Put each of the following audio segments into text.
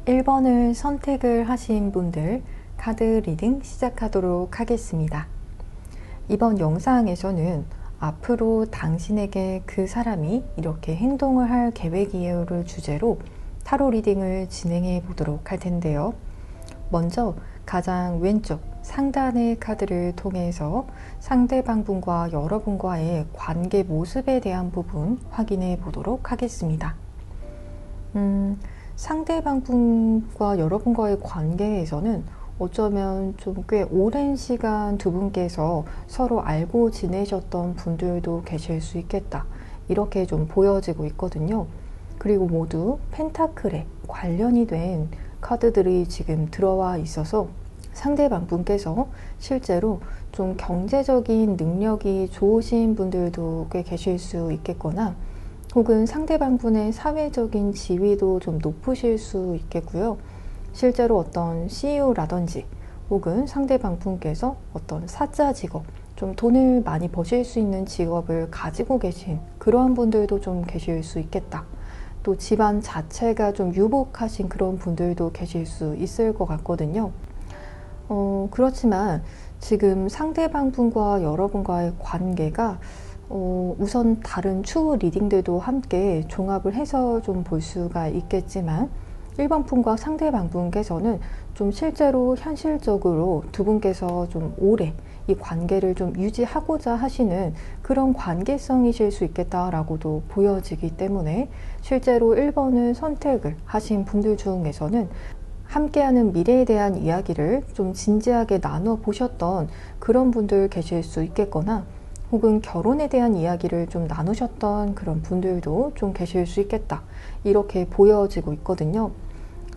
1번을 선택을 하신 분들 카드 리딩 시작하도록 하겠습니다. 이번 영상에서는 앞으로 당신에게 그 사람이 이렇게 행동을 할 계획이에요를 주제로 타로 리딩을 진행해 보도록 할 텐데요. 먼저 가장 왼쪽 상단의 카드를 통해서 상대방분과 여러분과의 관계 모습에 대한 부분 확인해 보도록 하겠습니다. 상대방분과 여러분과의 관계에서는 어쩌면 좀 꽤 오랜 시간 두 분께서 서로 알고 지내셨던 분들도 계실 수 있겠다, 이렇게 좀 보여지고 있거든요. 그리고 모두 펜타클에 관련이 된 카드들이 지금 들어와 있어서 상대방분께서 실제로 좀 경제적인 능력이 좋으신 분들도 꽤 계실 수 있겠거나, 혹은 상대방분의 사회적인 지위도 좀 높으실 수 있겠고요. 실제로 어떤 CEO라든지 혹은 상대방분께서 어떤 사자 직업, 좀 돈을 많이 버실 수 있는 직업을 가지고 계신 그러한 분들도 좀 계실 수 있겠다. 또 집안 자체가 좀 유복하신 그런 분들도 계실 수 있을 것 같거든요. 그렇지만 지금 상대방분과 여러분과의 관계가 우선 다른 추후 리딩들도 함께 종합을 해서 좀 볼 수가 있겠지만, 1번 분과 상대방분께서는 좀 실제로 현실적으로 두 분께서 좀 오래 이 관계를 좀 유지하고자 하시는 그런 관계성이실 수 있겠다라고도 보여지기 때문에, 실제로 1번을 선택을 하신 분들 중에서는 함께하는 미래에 대한 이야기를 좀 진지하게 나눠 보셨던 그런 분들 계실 수 있겠거나, 혹은 결혼에 대한 이야기를 좀 나누셨던 그런 분들도 좀 계실 수 있겠다, 이렇게 보여지고 있거든요.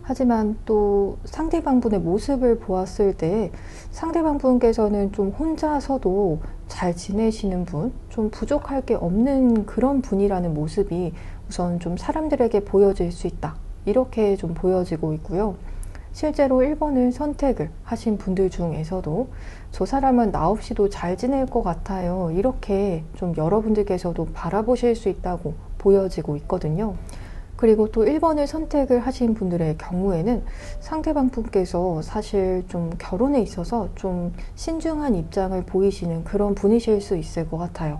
하지만 또 상대방분의 모습을 보았을 때 상대방분께서는 좀 혼자서도 잘 지내시는 분, 좀 부족할 게 없는 그런 분이라는 모습이 우선 좀 사람들에게 보여질 수 있다, 이렇게 좀 보여지고 있고요. 실제로 1번을 선택을 하신 분들 중에서도 저 사람은 나 없이도 잘 지낼 것 같아요, 이렇게 좀 여러분들께서도 바라보실 수 있다고 보여지고 있거든요. 그리고 또 1번을 선택을 하신 분들의 경우에는 상대방 분께서 사실 좀 결혼에 있어서 좀 신중한 입장을 보이시는 그런 분이실 수 있을 것 같아요.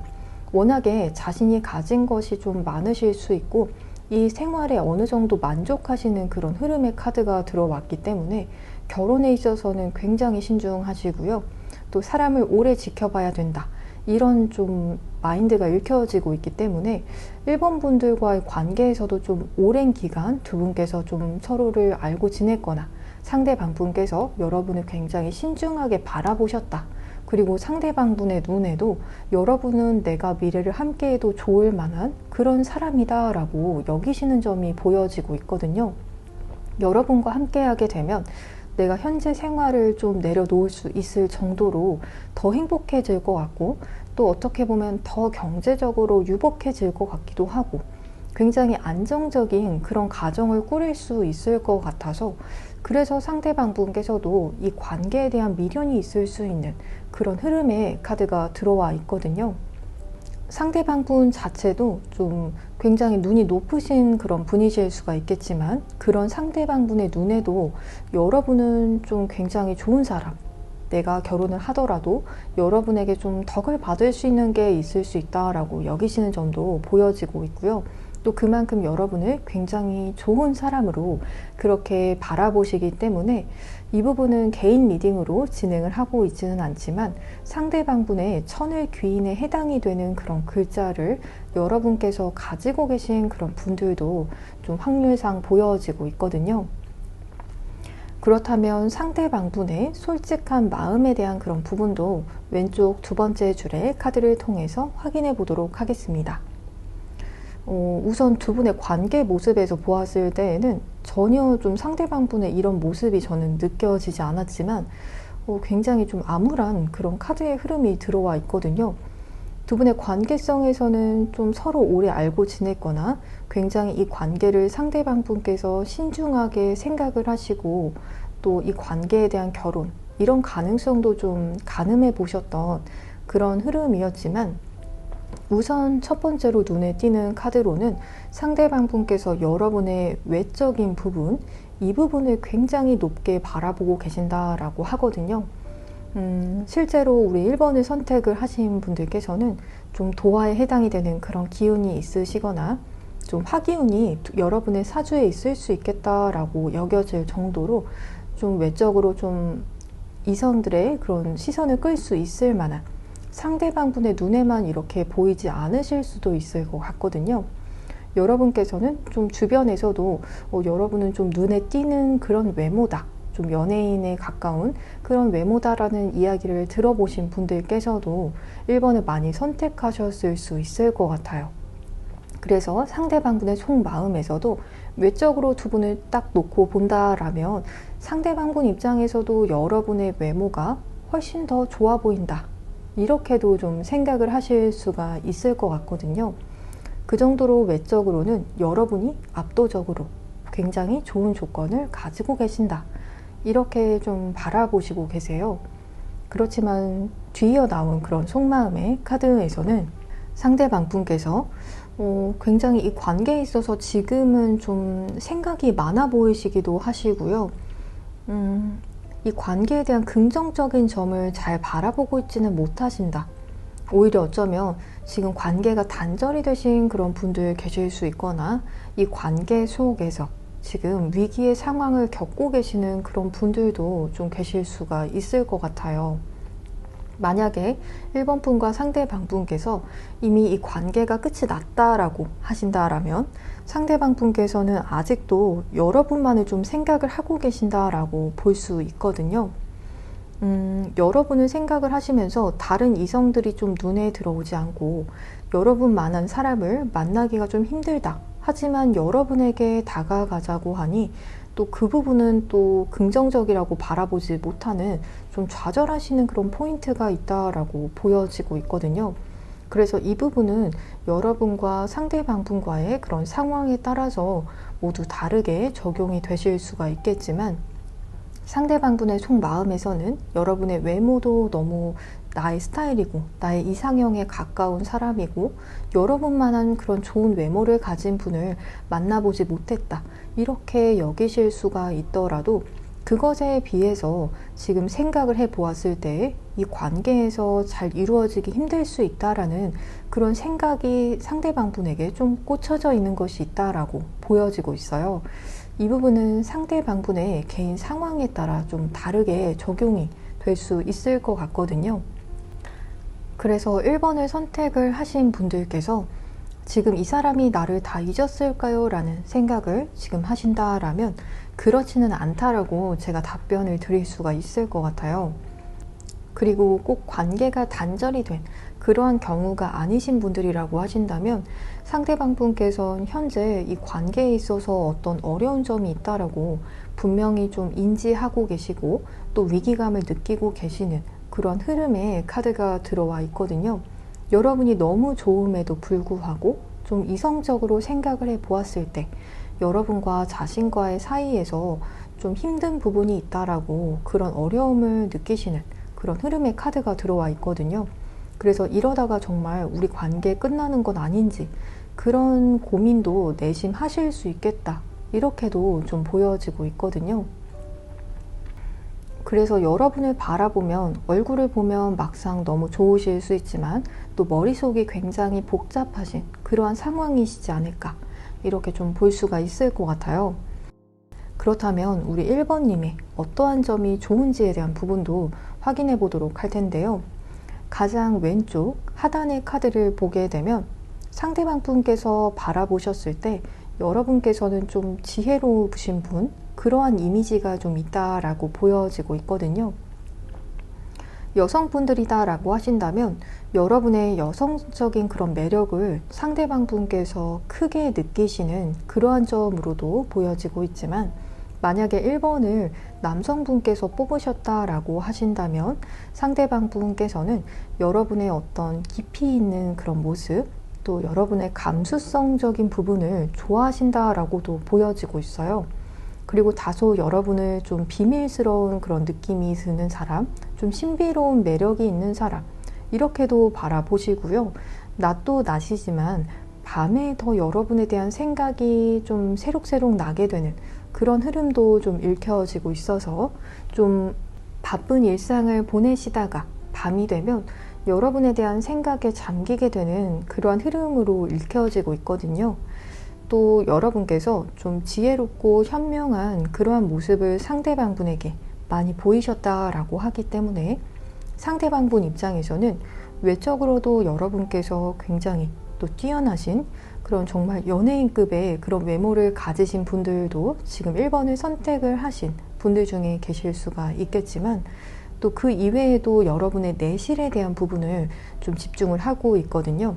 워낙에 자신이 가진 것이 좀 많으실 수 있고, 이 생활에 어느 정도 만족하시는 그런 흐름의 카드가 들어왔기 때문에 결혼에 있어서는 굉장히 신중하시고요. 또 사람을 오래 지켜봐야 된다, 이런 좀 마인드가 읽혀지고 있기 때문에 1번 분들과의 관계에서도 좀 오랜 기간 두 분께서 좀 서로를 알고 지냈거나, 상대방 분께서 여러분을 굉장히 신중하게 바라보셨다, 그리고 상대방 분의 눈에도 여러분은 내가 미래를 함께해도 좋을 만한 그런 사람이다 라고 여기시는 점이 보여지고 있거든요. 여러분과 함께하게 되면 내가 현재 생활을 좀 내려놓을 수 있을 정도로 더 행복해질 것 같고, 또 어떻게 보면 더 경제적으로 유복해질 것 같기도 하고, 굉장히 안정적인 그런 가정을 꾸릴 수 있을 것 같아서, 그래서 상대방 분께서도 이 관계에 대한 미련이 있을 수 있는 그런 흐름의 카드가 들어와 있거든요. 상대방 분 자체도 좀 굉장히 눈이 높으신 그런 분이실 수가 있겠지만, 그런 상대방 분의 눈에도 여러분은 좀 굉장히 좋은 사람, 내가 결혼을 하더라도 여러분에게 좀 덕을 받을 수 있는 게 있을 수 있다라고 여기시는 점도 보여지고 있고요. 또 그만큼 여러분을 굉장히 좋은 사람으로 그렇게 바라보시기 때문에, 이 부분은 개인 리딩으로 진행을 하고 있지는 않지만 상대방분의 천을 귀인에 해당이 되는 그런 글자를 여러분께서 가지고 계신 그런 분들도 좀 확률상 보여지고 있거든요. 그렇다면 상대방분의 솔직한 마음에 대한 그런 부분도 왼쪽 두 번째 줄의 카드를 통해서 확인해 보도록 하겠습니다. 우선 두 분의 관계 모습에서 보았을 때에는 전혀 좀 상대방분의 이런 모습이 저는 느껴지지 않았지만, 굉장히 좀 암울한 그런 카드의 흐름이 들어와 있거든요. 두 분의 관계성에서는 좀 서로 오래 알고 지냈거나, 굉장히 이 관계를 상대방분께서 신중하게 생각을 하시고, 또 이 관계에 대한 결혼, 이런 가능성도 좀 가늠해 보셨던 그런 흐름이었지만, 우선 첫 번째로 눈에 띄는 카드로는 상대방 분께서 여러분의 외적인 부분, 이 부분을 굉장히 높게 바라보고 계신다라고 하거든요. 실제로 우리 1번을 선택을 하신 분들께서는 좀 도화에 해당이 되는 그런 기운이 있으시거나 좀 화기운이 여러분의 사주에 있을 수 있겠다라고 여겨질 정도로 좀 외적으로 좀 이성들의 그런 시선을 끌 수 있을 만한, 상대방 분의 눈에만 이렇게 보이지 않으실 수도 있을 것 같거든요. 여러분께서는 좀 주변에서도 여러분은 좀 눈에 띄는 그런 외모다, 좀 연예인에 가까운 그런 외모다라는 이야기를 들어보신 분들께서도 1번을 많이 선택하셨을 수 있을 것 같아요. 그래서 상대방 분의 속마음에서도 외적으로 두 분을 딱 놓고 본다라면 상대방 분 입장에서도 여러분의 외모가 훨씬 더 좋아 보인다, 이렇게도 좀 생각을 하실 수가 있을 것 같거든요. 그 정도로 외적으로는 여러분이 압도적으로 굉장히 좋은 조건을 가지고 계신다, 이렇게 좀 바라보시고 계세요. 그렇지만 뒤이어 나온 그런 속마음의 카드에서는 상대방 분께서 굉장히 이 관계에 있어서 지금은 좀 생각이 많아 보이시기도 하시고요. 이 관계에 대한 긍정적인 점을 잘 바라보고 있지는 못하신다. 오히려 어쩌면 지금 관계가 단절이 되신 그런 분들 계실 수 있거나 이 관계 속에서 지금 위기의 상황을 겪고 계시는 그런 분들도 좀 계실 수가 있을 것 같아요. 만약에 1번 분과 상대방 분께서 이미 이 관계가 끝이 났다라고 하신다라면 상대방 분께서는 아직도 여러분만을 좀 생각을 하고 계신다라고 볼 수 있거든요. 여러분을 생각을 하시면서 다른 이성들이 좀 눈에 들어오지 않고 여러분만한 사람을 만나기가 좀 힘들다, 하지만 여러분에게 다가가자고 하니 또 그 부분은 또 긍정적이라고 바라보지 못하는 좀 좌절하시는 그런 포인트가 있다라고 보여지고 있거든요. 그래서 이 부분은 여러분과 상대방 분과의 그런 상황에 따라서 모두 다르게 적용이 되실 수가 있겠지만, 상대방 분의 속마음에서는 여러분의 외모도 너무 나의 스타일이고 나의 이상형에 가까운 사람이고 여러분만한 그런 좋은 외모를 가진 분을 만나보지 못했다, 이렇게 여기실 수가 있더라도 그것에 비해서 지금 생각을 해 보았을 때 이 관계에서 잘 이루어지기 힘들 수 있다라는 그런 생각이 상대방 분에게 좀 꽂혀져 있는 것이 있다라고 보여지고 있어요. 이 부분은 상대방 분의 개인 상황에 따라 좀 다르게 적용이 될 수 있을 것 같거든요. 그래서 1번을 선택을 하신 분들께서 지금 이 사람이 나를 다 잊었을까요? 라는 생각을 지금 하신다라면 그렇지는 않다라고 제가 답변을 드릴 수가 있을 것 같아요. 그리고 꼭 관계가 단절이 된 그러한 경우가 아니신 분들이라고 하신다면 상대방 분께서는 현재 이 관계에 있어서 어떤 어려운 점이 있다라고 분명히 좀 인지하고 계시고 또 위기감을 느끼고 계시는 그런 흐름의 카드가 들어와 있거든요. 여러분이 너무 좋음에도 불구하고 좀 이성적으로 생각을 해 보았을 때 여러분과 자신과의 사이에서 좀 힘든 부분이 있다라고 그런 어려움을 느끼시는 그런 흐름의 카드가 들어와 있거든요. 그래서 이러다가 정말 우리 관계 끝나는 건 아닌지 그런 고민도 내심하실 수 있겠다, 이렇게도 좀 보여지고 있거든요. 그래서 여러분을 바라보면 얼굴을 보면 막상 너무 좋으실 수 있지만 또 머릿속이 굉장히 복잡하신 그러한 상황이시지 않을까, 이렇게 좀 볼 수가 있을 것 같아요. 그렇다면 우리 1번님의 어떠한 점이 좋은지에 대한 부분도 확인해 보도록 할 텐데요. 가장 왼쪽 하단의 카드를 보게 되면 상대방 분께서 바라보셨을 때 여러분께서는 좀 지혜로우신 분, 그러한 이미지가 좀 있다라고 보여지고 있거든요. 여성분들이다 라고 하신다면 여러분의 여성적인 그런 매력을 상대방 분께서 크게 느끼시는 그러한 점으로도 보여지고 있지만, 만약에 1번을 남성분께서 뽑으셨다라고 하신다면 상대방 분께서는 여러분의 어떤 깊이 있는 그런 모습, 또 여러분의 감수성적인 부분을 좋아하신다라고도 보여지고 있어요. 그리고 다소 여러분을 좀 비밀스러운 그런 느낌이 드는 사람, 좀 신비로운 매력이 있는 사람, 이렇게도 바라보시고요. 낮도 낮이지만 밤에 더 여러분에 대한 생각이 좀 새록새록 나게 되는 그런 흐름도 좀 읽혀지고 있어서 좀 바쁜 일상을 보내시다가 밤이 되면 여러분에 대한 생각에 잠기게 되는 그러한 흐름으로 읽혀지고 있거든요. 또 여러분께서 좀 지혜롭고 현명한 그러한 모습을 상대방분에게 많이 보이셨다라고 하기 때문에 상대방분 입장에서는 외적으로도 여러분께서 굉장히 또 뛰어나신 그런 정말 연예인급의 그런 외모를 가지신 분들도 지금 1번을 선택을 하신 분들 중에 계실 수가 있겠지만 또 그 이외에도 여러분의 내실에 대한 부분을 좀 집중을 하고 있거든요.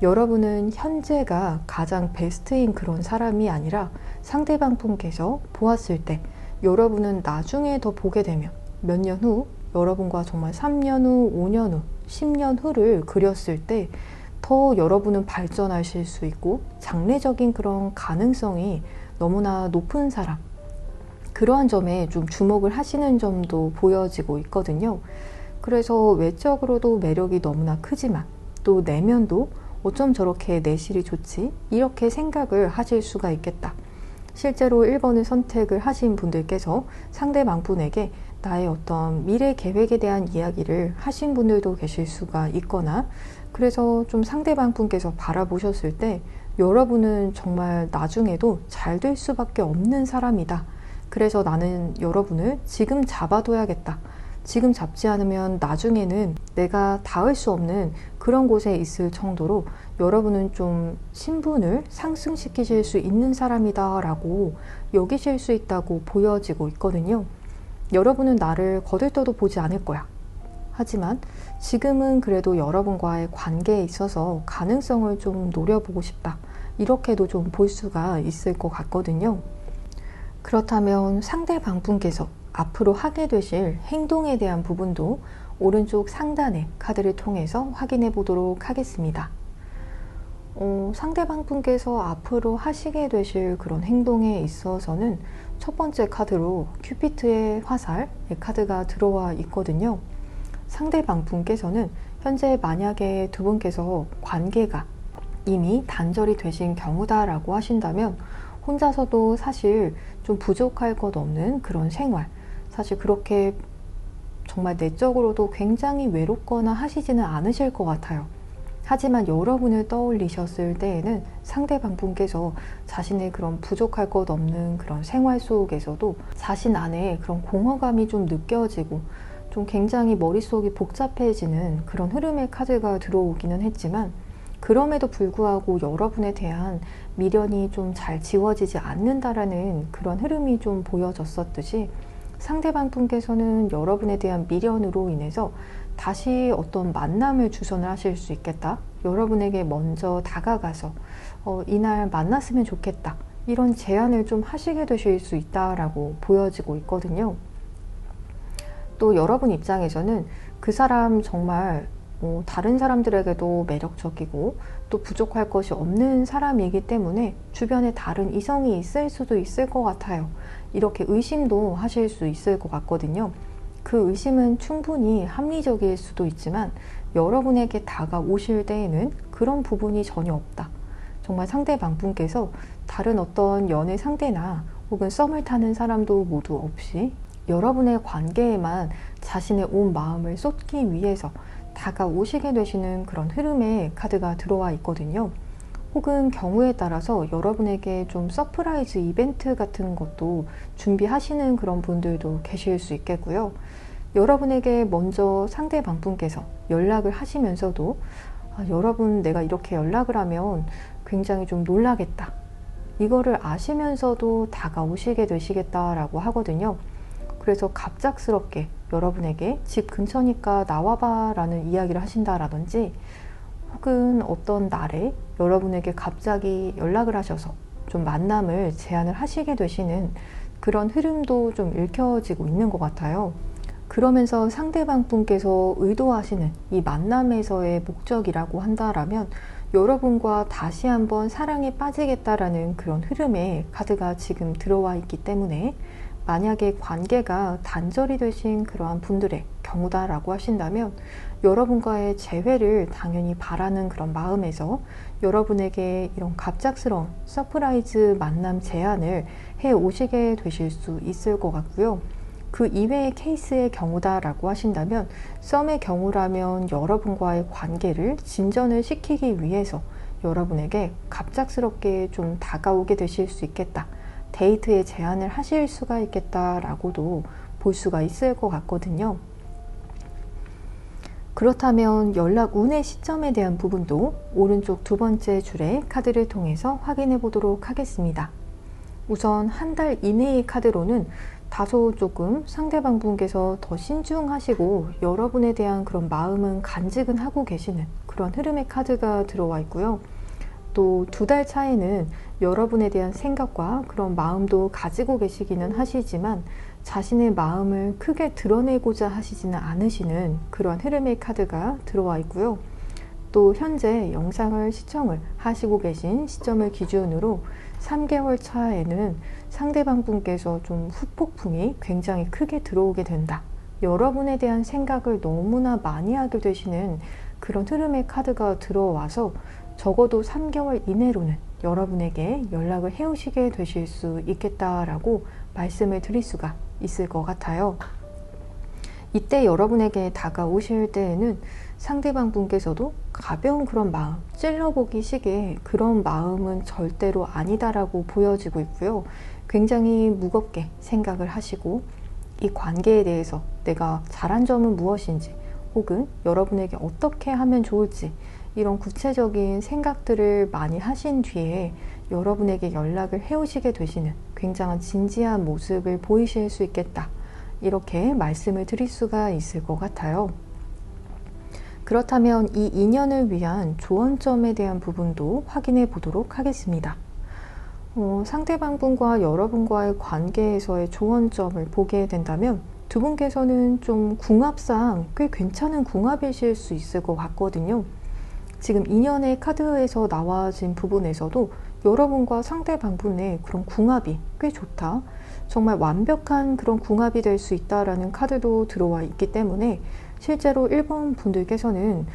여러분은 현재가 가장 베스트인 그런 사람이 아니라 상대방 분께서 보았을 때 여러분은 나중에 더 보게 되면 몇 년 후 여러분과 정말 3년 후, 5년 후, 10년 후를 그렸을 때 더 여러분은 발전하실 수 있고 장래적인 그런 가능성이 너무나 높은 사람, 그러한 점에 좀 주목을 하시는 점도 보여지고 있거든요. 그래서 외적으로도 매력이 너무나 크지만 또 내면도 어쩜 저렇게 내실이 좋지? 이렇게 생각을 하실 수가 있겠다. 실제로 1번을 선택을 하신 분들께서 상대방 분에게 나의 어떤 미래 계획에 대한 이야기를 하신 분들도 계실 수가 있거나 그래서 좀 상대방 분께서 바라보셨을 때 여러분은 정말 나중에도 잘 될 수밖에 없는 사람이다. 그래서 나는 여러분을 지금 잡아둬야겠다. 지금 잡지 않으면 나중에는 내가 닿을 수 없는 그런 곳에 있을 정도로 여러분은 좀 신분을 상승시키실 수 있는 사람이다 라고 여기실 수 있다고 보여지고 있거든요. 여러분은 나를 거들떠도 보지 않을 거야. 하지만 지금은 그래도 여러분과의 관계에 있어서 가능성을 좀 노려보고 싶다. 이렇게도 좀 볼 수가 있을 것 같거든요. 그렇다면 상대방 분께서 앞으로 하게 되실 행동에 대한 부분도 오른쪽 상단의 카드를 통해서 확인해 보도록 하겠습니다. 상대방 분께서 앞으로 하시게 되실 그런 행동에 있어서는 첫 번째 카드로 큐피트의 화살의 카드가 들어와 있거든요. 상대방 분께서는 현재 만약에 두 분께서 관계가 이미 단절이 되신 경우다라고 하신다면 혼자서도 사실 좀 부족할 것 없는 그런 생활, 사실 그렇게 정말 내적으로도 굉장히 외롭거나 하시지는 않으실 것 같아요. 하지만 여러분을 떠올리셨을 때에는 상대방 분께서 자신의 그런 부족할 것 없는 그런 생활 속에서도 자신 안에 그런 공허감이 좀 느껴지고 좀 굉장히 머릿속이 복잡해지는 그런 흐름의 카드가 들어오기는 했지만 그럼에도 불구하고 여러분에 대한 미련이 좀 잘 지워지지 않는다라는 그런 흐름이 좀 보여졌었듯이 상대방 분께서는 여러분에 대한 미련으로 인해서 다시 어떤 만남을 주선을 하실 수 있겠다. 여러분에게 먼저 다가가서 이날 만났으면 좋겠다. 이런 제안을 좀 하시게 되실 수 있다라고 보여지고 있거든요. 또 여러분 입장에서는 그 사람 정말 다른 사람들에게도 매력적이고 또 부족할 것이 없는 사람이기 때문에 주변에 다른 이성이 있을 수도 있을 것 같아요. 이렇게 의심도 하실 수 있을 것 같거든요. 그 의심은 충분히 합리적일 수도 있지만 여러분에게 다가오실 때에는 그런 부분이 전혀 없다. 정말 상대방 분께서 다른 어떤 연애 상대나 혹은 썸을 타는 사람도 모두 없이 여러분의 관계에만 자신의 온 마음을 쏟기 위해서 다가오시게 되시는 그런 흐름의 카드가 들어와 있거든요. 혹은 경우에 따라서 여러분에게 좀 서프라이즈 이벤트 같은 것도 준비하시는 그런 분들도 계실 수 있겠고요. 여러분에게 먼저 상대방 분께서 연락을 하시면서도 여러분 내가 이렇게 연락을 하면 굉장히 좀 놀라겠다. 이거를 아시면서도 다가오시게 되시겠다라고 하거든요. 그래서 갑작스럽게 여러분에게 집 근처니까 나와봐 라는 이야기를 하신다라든지 혹은 어떤 날에 여러분에게 갑자기 연락을 하셔서 좀 만남을 제안을 하시게 되시는 그런 흐름도 좀 읽혀지고 있는 것 같아요. 그러면서 상대방 분께서 의도하시는 이 만남에서의 목적이라고 한다라면 여러분과 다시 한번 사랑에 빠지겠다라는 그런 흐름의 카드가 지금 들어와 있기 때문에 만약에 관계가 단절이 되신 그러한 분들의 경우다라고 하신다면 여러분과의 재회를 당연히 바라는 그런 마음에서 여러분에게 이런 갑작스러운 서프라이즈 만남 제안을 해 오시게 되실 수 있을 것 같고요. 그 이외의 케이스의 경우다라고 하신다면 썸의 경우라면 여러분과의 관계를 진전을 시키기 위해서 여러분에게 갑작스럽게 좀 다가오게 되실 수 있겠다. 데이트에 제안을 하실 수가 있겠다라고도 볼 수가 있을 것 같거든요. 그렇다면 연락 운의 시점에 대한 부분도 오른쪽 두 번째 줄의 카드를 통해서 확인해 보도록 하겠습니다. 우선 한 달 이내의 카드로는 다소 조금 상대방 분께서 더 신중하시고 여러분에 대한 그런 마음은 간직은 하고 계시는 그런 흐름의 카드가 들어와 있고요. 또 2달 차에는 여러분에 대한 생각과 그런 마음도 가지고 계시기는 하시지만 자신의 마음을 크게 드러내고자 하시지는 않으시는 그런 흐름의 카드가 들어와 있고요. 또 현재 영상을 시청을 하시고 계신 시점을 기준으로 3개월 차에는 상대방 분께서 좀 후폭풍이 굉장히 크게 들어오게 된다. 여러분에 대한 생각을 너무나 많이 하게 되시는 그런 흐름의 카드가 들어와서 적어도 3개월 이내로는 여러분에게 연락을 해오시게 되실 수 있겠다라고 말씀을 드릴 수가 있을 것 같아요. 이때 여러분에게 다가오실 때에는 상대방 분께서도 가벼운 그런 마음, 찔러보기 식의 그런 마음은 절대로 아니다라고 보여지고 있고요. 굉장히 무겁게 생각을 하시고 이 관계에 대해서 내가 잘한 점은 무엇인지 혹은 여러분에게 어떻게 하면 좋을지 이런 구체적인 생각들을 많이 하신 뒤에 여러분에게 연락을 해오시게 되시는 굉장한 진지한 모습을 보이실 수 있겠다. 이렇게 말씀을 드릴 수가 있을 것 같아요. 그렇다면 이 인연을 위한 조언점에 대한 부분도 확인해 보도록 하겠습니다. 상대방 분과 여러분과의 관계에서의 조언점을 보게 된다면 두 분께서는 좀 궁합상 꽤 괜찮은 궁합이실 수 있을 것 같거든요. 지금 인연의 카드에서 나와진 부분에서도 여러분과 상대방 분의 그런 궁합이 꽤 좋다. 정말 완벽한 그런 궁합이 될 수 있다라는 카드도 들어와 있기 때문에 실제로 1번 분들께서는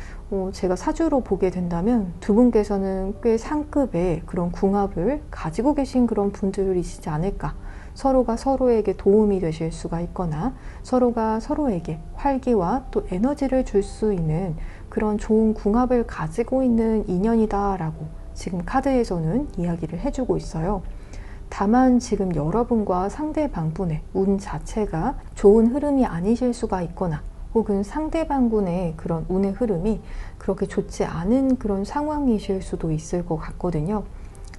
제가 사주로 보게 된다면 두 분께서는 꽤 상급의 그런 궁합을 가지고 계신 그런 분들이시지 않을까. 서로가 서로에게 도움이 되실 수가 있거나 서로가 서로에게 활기와 또 에너지를 줄 수 있는 그런 좋은 궁합을 가지고 있는 인연이다라고 지금 카드에서는 이야기를 해주고 있어요. 다만 지금 여러분과 상대방 분의 운 자체가 좋은 흐름이 아니실 수가 있거나 혹은 상대방 분의 그런 운의 흐름이 그렇게 좋지 않은 그런 상황이실 수도 있을 것 같거든요.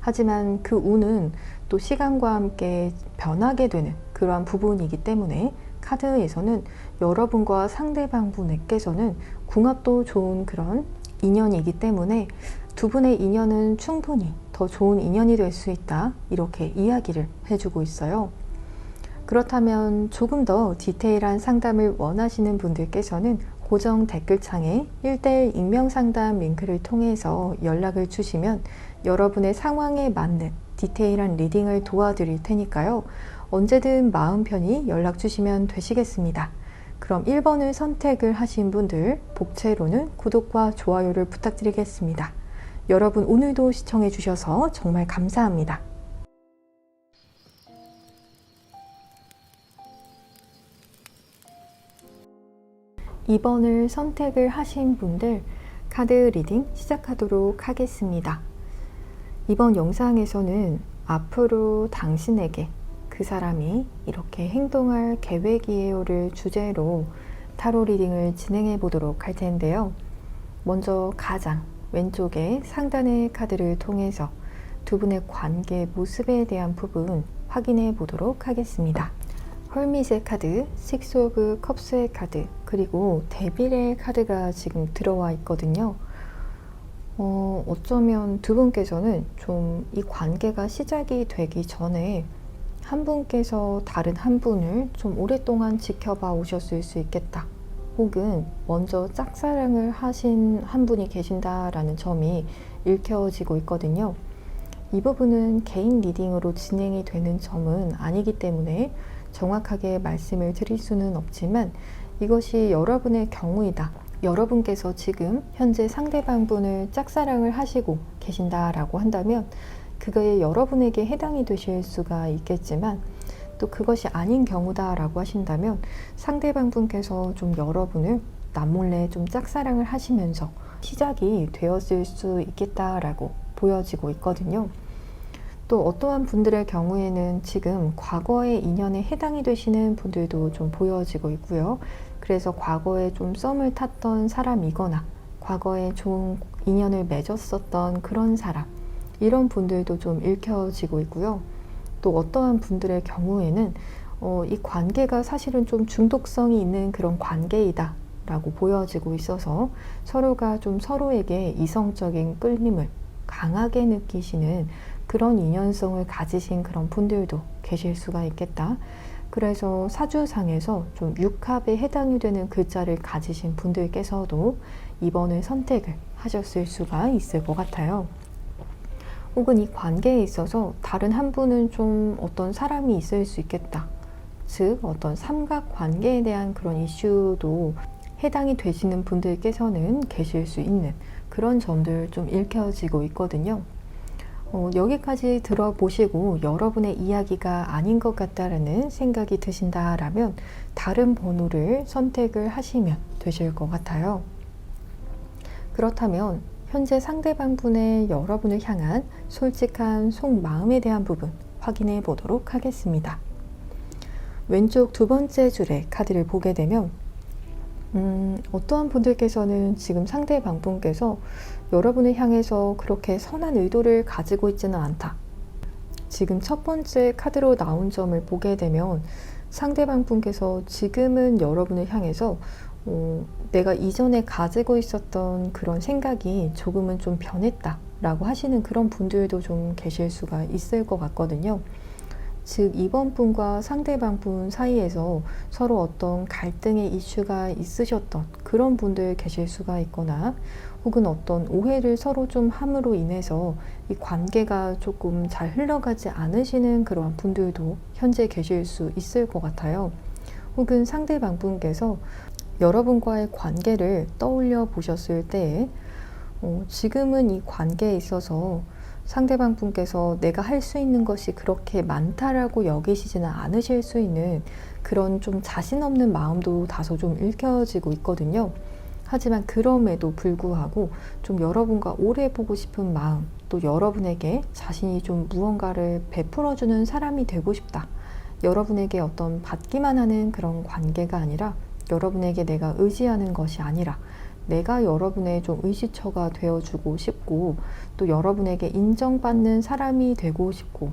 하지만 그 운은 또 시간과 함께 변하게 되는 그러한 부분이기 때문에 카드에서는 여러분과 상대방 분께서는 궁합도 좋은 그런 인연이기 때문에 두 분의 인연은 충분히 더 좋은 인연이 될 수 있다. 이렇게 이야기를 해주고 있어요. 그렇다면 조금 더 디테일한 상담을 원하시는 분들께서는 고정 댓글창에 1:1 익명상담 링크를 통해서 연락을 주시면 여러분의 상황에 맞는 디테일한 리딩을 도와드릴 테니까요. 언제든 마음 편히 연락 주시면 되시겠습니다. 그럼 1번을 선택을 하신 분들 복채로는 구독과 좋아요를 부탁드리겠습니다. 여러분 오늘도 시청해 주셔서 정말 감사합니다. 2번을 선택을 하신 분들 카드 리딩 시작하도록 하겠습니다. 이번 영상에서는 앞으로 당신에게 그 사람이 이렇게 행동할 계획이에요를 주제로 타로 리딩을 진행해 보도록 할 텐데요. 먼저 가장 왼쪽의 상단의 카드를 통해서 두 분의 관계 모습에 대한 부분 확인해 보도록 하겠습니다. 헐밋의 카드, 식스 오브 컵스의 카드, 그리고 데빌의 카드가 지금 들어와 있거든요. 어쩌면 두 분께서는 좀 이 관계가 시작이 되기 전에 한 분께서 다른 한 분을 좀 오랫동안 지켜봐 오셨을 수 있겠다. 혹은 먼저 짝사랑을 하신 한 분이 계신다라는 점이 읽혀지고 있거든요. 이 부분은 개인 리딩으로 진행이 되는 점은 아니기 때문에 정확하게 말씀을 드릴 수는 없지만 이것이 여러분의 경우이다. 여러분께서 지금 현재 상대방분을 짝사랑을 하시고 계신다라고 한다면 그거에 여러분에게 해당이 되실 수가 있겠지만 또 그것이 아닌 경우다라고 하신다면 상대방분께서 좀 여러분을 남몰래 좀 짝사랑을 하시면서 시작이 되었을 수 있겠다라고 보여지고 있거든요. 또 어떠한 분들의 경우에는 지금 과거의 인연에 해당이 되시는 분들도 좀 보여지고 있고요. 그래서 과거에 좀 썸을 탔던 사람이거나 과거에 좋은 인연을 맺었었던 그런 사람, 이런 분들도 좀 읽혀지고 있고요. 또 어떠한 분들의 경우에는 이 관계가 사실은 좀 중독성이 있는 그런 관계이다 라고 보여지고 있어서 서로가 좀 서로에게 이성적인 끌림을 강하게 느끼시는 그런 인연성을 가지신 그런 분들도 계실 수가 있겠다. 그래서 사주상에서 좀 육합에 해당이 되는 글자를 가지신 분들께서도 이번을 선택을 하셨을 수가 있을 것 같아요. 혹은 이 관계에 있어서 다른 한 분은 좀 어떤 사람이 있을 수 있겠다. 즉 어떤 삼각관계에 대한 그런 이슈도 해당이 되시는 분들께서는 계실 수 있는 그런 점들 좀 읽혀지고 있거든요. 여기까지 들어보시고 여러분의 이야기가 아닌 것 같다라는 생각이 드신다라면 다른 번호를 선택을 하시면 되실 것 같아요. 그렇다면 현재 상대방분의 여러분을 향한 솔직한 속마음에 대한 부분 확인해 보도록 하겠습니다. 왼쪽 두 번째 줄의 카드를 보게 되면 어떠한 분들께서는 지금 상대방분께서 여러분을 향해서 그렇게 선한 의도를 가지고 있지는 않다. 지금 첫 번째 카드로 나온 점을 보게 되면 상대방분께서 지금은 여러분을 향해서 내가 이전에 가지고 있었던 그런 생각이 조금은 좀 변했다 라고 하시는 그런 분들도 좀 계실 수가 있을 것 같거든요. 즉 이번 분과 상대방 분 사이에서 서로 어떤 갈등의 이슈가 있으셨던 그런 분들 계실 수가 있거나 혹은 어떤 오해를 서로 좀 함으로 인해서 이 관계가 조금 잘 흘러가지 않으시는 그런 분들도 현재 계실 수 있을 것 같아요. 혹은 상대방 분께서 여러분과의 관계를 떠올려 보셨을 때 지금은 이 관계에 있어서 상대방 분께서 내가 할 수 있는 것이 그렇게 많다라고 여기시지는 않으실 수 있는 그런 좀 자신 없는 마음도 다소 좀 읽혀지고 있거든요. 하지만 그럼에도 불구하고 좀 여러분과 오래 보고 싶은 마음, 또 여러분에게 자신이 좀 무언가를 베풀어주는 사람이 되고 싶다. 여러분에게 어떤 받기만 하는 그런 관계가 아니라 여러분에게 내가 의지하는 것이 아니라 내가 여러분의 좀 의지처가 되어주고 싶고 또 여러분에게 인정받는 사람이 되고 싶고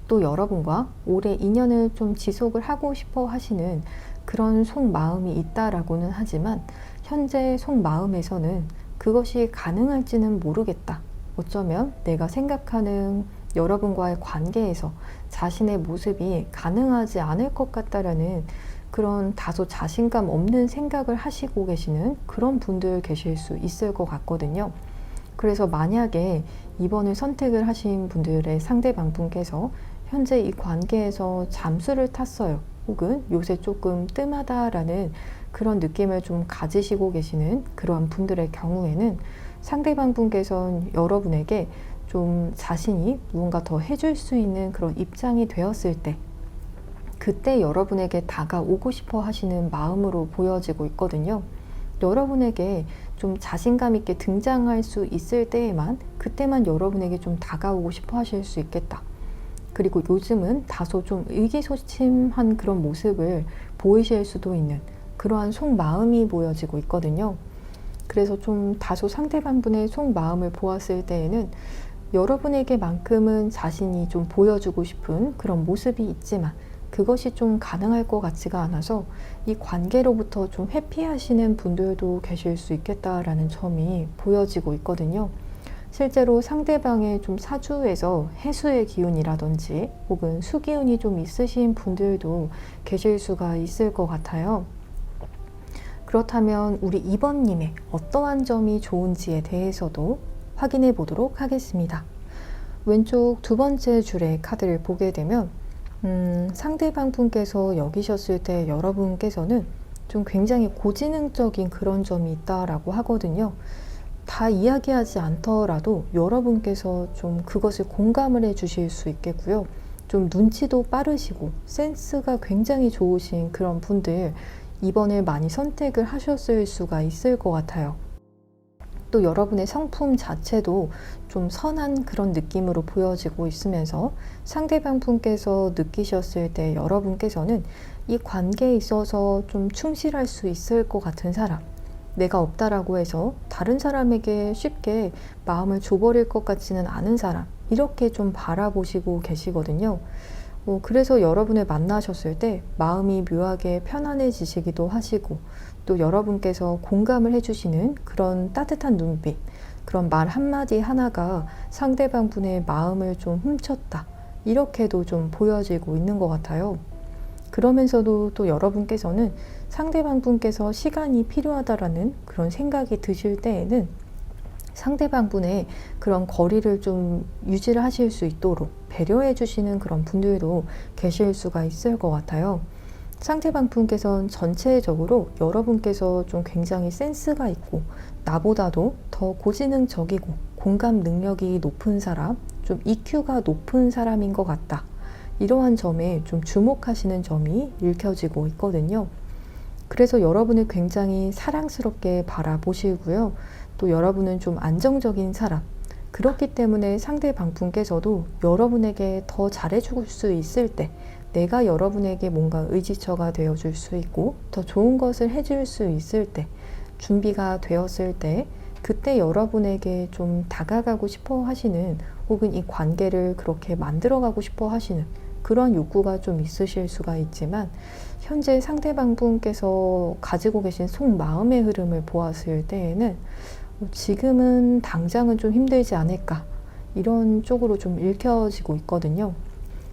또 여러분과 오래 인연을 좀 지속을 하고 싶어 하시는 그런 속마음이 있다라고는 하지만 현재 속마음에서는 그것이 가능할지는 모르겠다. 어쩌면 내가 생각하는 여러분과의 관계에서 자신의 모습이 가능하지 않을 것 같다라는 그런 다소 자신감 없는 생각을 하시고 계시는 그런 분들 계실 수 있을 것 같거든요. 그래서 만약에 이번을 선택을 하신 분들의 상대방 분께서 현재 이 관계에서 잠수를 탔어요. 혹은 요새 조금 뜸하다라는 그런 느낌을 좀 가지시고 계시는 그러한 분들의 경우에는 상대방 분께서는 여러분에게 좀 자신이 무언가 더 해줄 수 있는 그런 입장이 되었을 때 그때 여러분에게 다가오고 싶어 하시는 마음으로 보여지고 있거든요. 여러분에게 좀 자신감 있게 등장할 수 있을 때에만 그때만 여러분에게 좀 다가오고 싶어 하실 수 있겠다. 그리고 요즘은 다소 좀 의기소침한 그런 모습을 보이실 수도 있는 그러한 속마음이 보여지고 있거든요. 그래서 좀 다소 상대방분의 속마음을 보았을 때에는 여러분에게만큼은 자신이 좀 보여주고 싶은 그런 모습이 있지만 그것이 좀 가능할 것 같지가 않아서 이 관계로부터 좀 회피하시는 분들도 계실 수 있겠다라는 점이 보여지고 있거든요. 실제로 상대방의 좀 사주에서 해수의 기운이라든지 혹은 수기운이 좀 있으신 분들도 계실 수가 있을 것 같아요. 그렇다면 우리 2번님의 어떠한 점이 좋은지에 대해서도 확인해 보도록 하겠습니다. 왼쪽 두 번째 줄의 카드를 보게 되면 상대방 분께서 여기셨을 때 여러분께서는 좀 굉장히 고지능적인 그런 점이 있다라고 하거든요. 다 이야기하지 않더라도 여러분께서 좀 그것을 공감을 해 주실 수 있겠고요. 좀 눈치도 빠르시고 센스가 굉장히 좋으신 그런 분들, 이번에 많이 선택을 하셨을 수가 있을 것 같아요. 또 여러분의 성품 자체도 좀 선한 그런 느낌으로 보여지고 있으면서 상대방 분께서 느끼셨을 때 여러분께서는 이 관계에 있어서 좀 충실할 수 있을 것 같은 사람, 내가 없다라고 해서 다른 사람에게 쉽게 마음을 줘버릴 것 같지는 않은 사람, 이렇게 좀 바라보시고 계시거든요. 그래서 여러분을 만나셨을 때 마음이 묘하게 편안해지시기도 하시고, 또 여러분께서 공감을 해주시는 그런 따뜻한 눈빛, 그런 말 한마디 하나가 상대방 분의 마음을 좀 훔쳤다, 이렇게도 좀 보여지고 있는 것 같아요. 그러면서도 또 여러분께서는 상대방 분께서 시간이 필요하다라는 그런 생각이 드실 때에는 상대방 분의 그런 거리를 좀 유지를 하실 수 있도록 배려해 주시는 그런 분들도 계실 수가 있을 것 같아요. 상대방 분께서는 전체적으로 여러분께서 좀 굉장히 센스가 있고 나보다도 더 고지능적이고 공감 능력이 높은 사람, 좀 EQ가 높은 사람인 것 같다, 이러한 점에 좀 주목하시는 점이 읽혀지고 있거든요. 그래서 여러분을 굉장히 사랑스럽게 바라보시고요. 또 여러분은 좀 안정적인 사람, 그렇기 때문에 상대방 분께서도 여러분에게 더 잘해줄 수 있을 때, 내가 여러분에게 뭔가 의지처가 되어줄 수 있고 더 좋은 것을 해줄 수 있을 때, 준비가 되었을 때, 그때 여러분에게 좀 다가가고 싶어 하시는, 혹은 이 관계를 그렇게 만들어가고 싶어 하시는 그런 욕구가 좀 있으실 수가 있지만, 현재 상대방 분께서 가지고 계신 속마음의 흐름을 보았을 때에는 지금은 당장은 좀 힘들지 않을까, 이런 쪽으로 좀 읽혀지고 있거든요.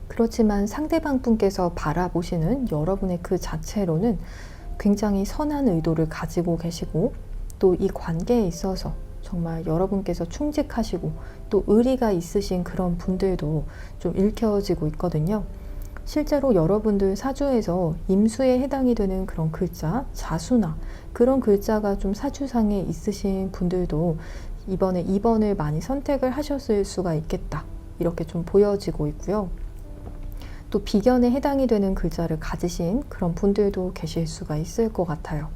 그렇지만 상대방 분께서 바라보시는 여러분의 그 자체로는 굉장히 선한 의도를 가지고 계시고, 또 이 관계에 있어서 정말 여러분께서 충직하시고 또 의리가 있으신 그런 분들도 좀 읽혀지고 있거든요. 실제로 여러분들 사주에서 임수에 해당이 되는 그런 글자, 자수나 그런 글자가 좀 사주상에 있으신 분들도 이번에 2번을 많이 선택을 하셨을 수가 있겠다, 이렇게 좀 보여지고 있고요. 또 비견에 해당이 되는 글자를 가지신 그런 분들도 계실 수가 있을 것 같아요.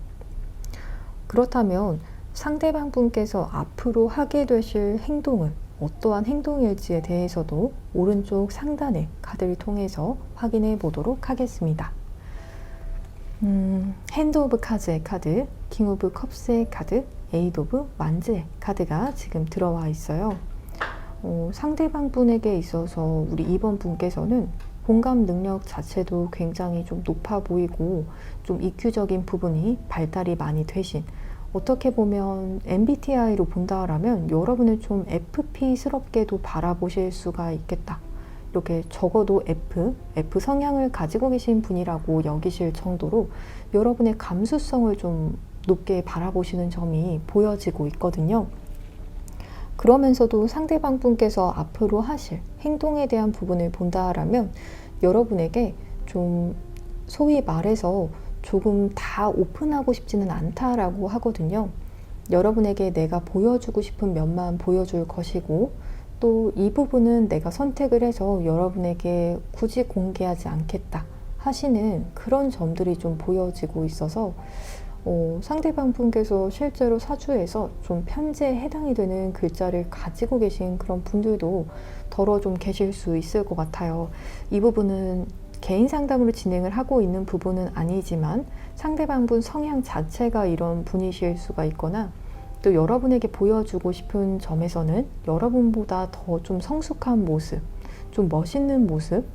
그렇다면 상대방 분께서 앞으로 하게 되실 행동은 어떠한 행동일지에 대해서도 오른쪽 상단의 카드를 통해서 확인해 보도록 하겠습니다. 핸드 오브 카즈의 카드, 킹 오브 컵스의 카드, 에이드 오브 완즈의 카드가 지금 들어와 있어요. 상대방 분에게 있어서 우리 2번 분께서는 공감 능력 자체도 굉장히 좀 높아 보이고 좀 EQ적인 부분이 발달이 많이 되신, 어떻게 보면 MBTI로 본다라면 여러분을 좀 FP스럽게도 바라보실 수가 있겠다, 이렇게 적어도 F 성향을 가지고 계신 분이라고 여기실 정도로 여러분의 감수성을 좀 높게 바라보시는 점이 보여지고 있거든요. 그러면서도 상대방 분께서 앞으로 하실 행동에 대한 부분을 본다라면 여러분에게 좀 소위 말해서 조금 다 오픈하고 싶지는 않다라고 하거든요. 여러분에게 내가 보여주고 싶은 면만 보여줄 것이고, 또 이 부분은 내가 선택을 해서 여러분에게 굳이 공개하지 않겠다 하시는 그런 점들이 좀 보여지고 있어서 상대방 분께서 실제로 사주에서 좀 편제에 해당이 되는 글자를 가지고 계신 그런 분들도 덜어 좀 계실 수 있을 것 같아요. 이 부분은 개인 상담으로 진행을 하고 있는 부분은 아니지만 상대방 분 성향 자체가 이런 분이실 수가 있거나, 또 여러분에게 보여주고 싶은 점에서는 여러분보다 더 좀 성숙한 모습, 좀 멋있는 모습,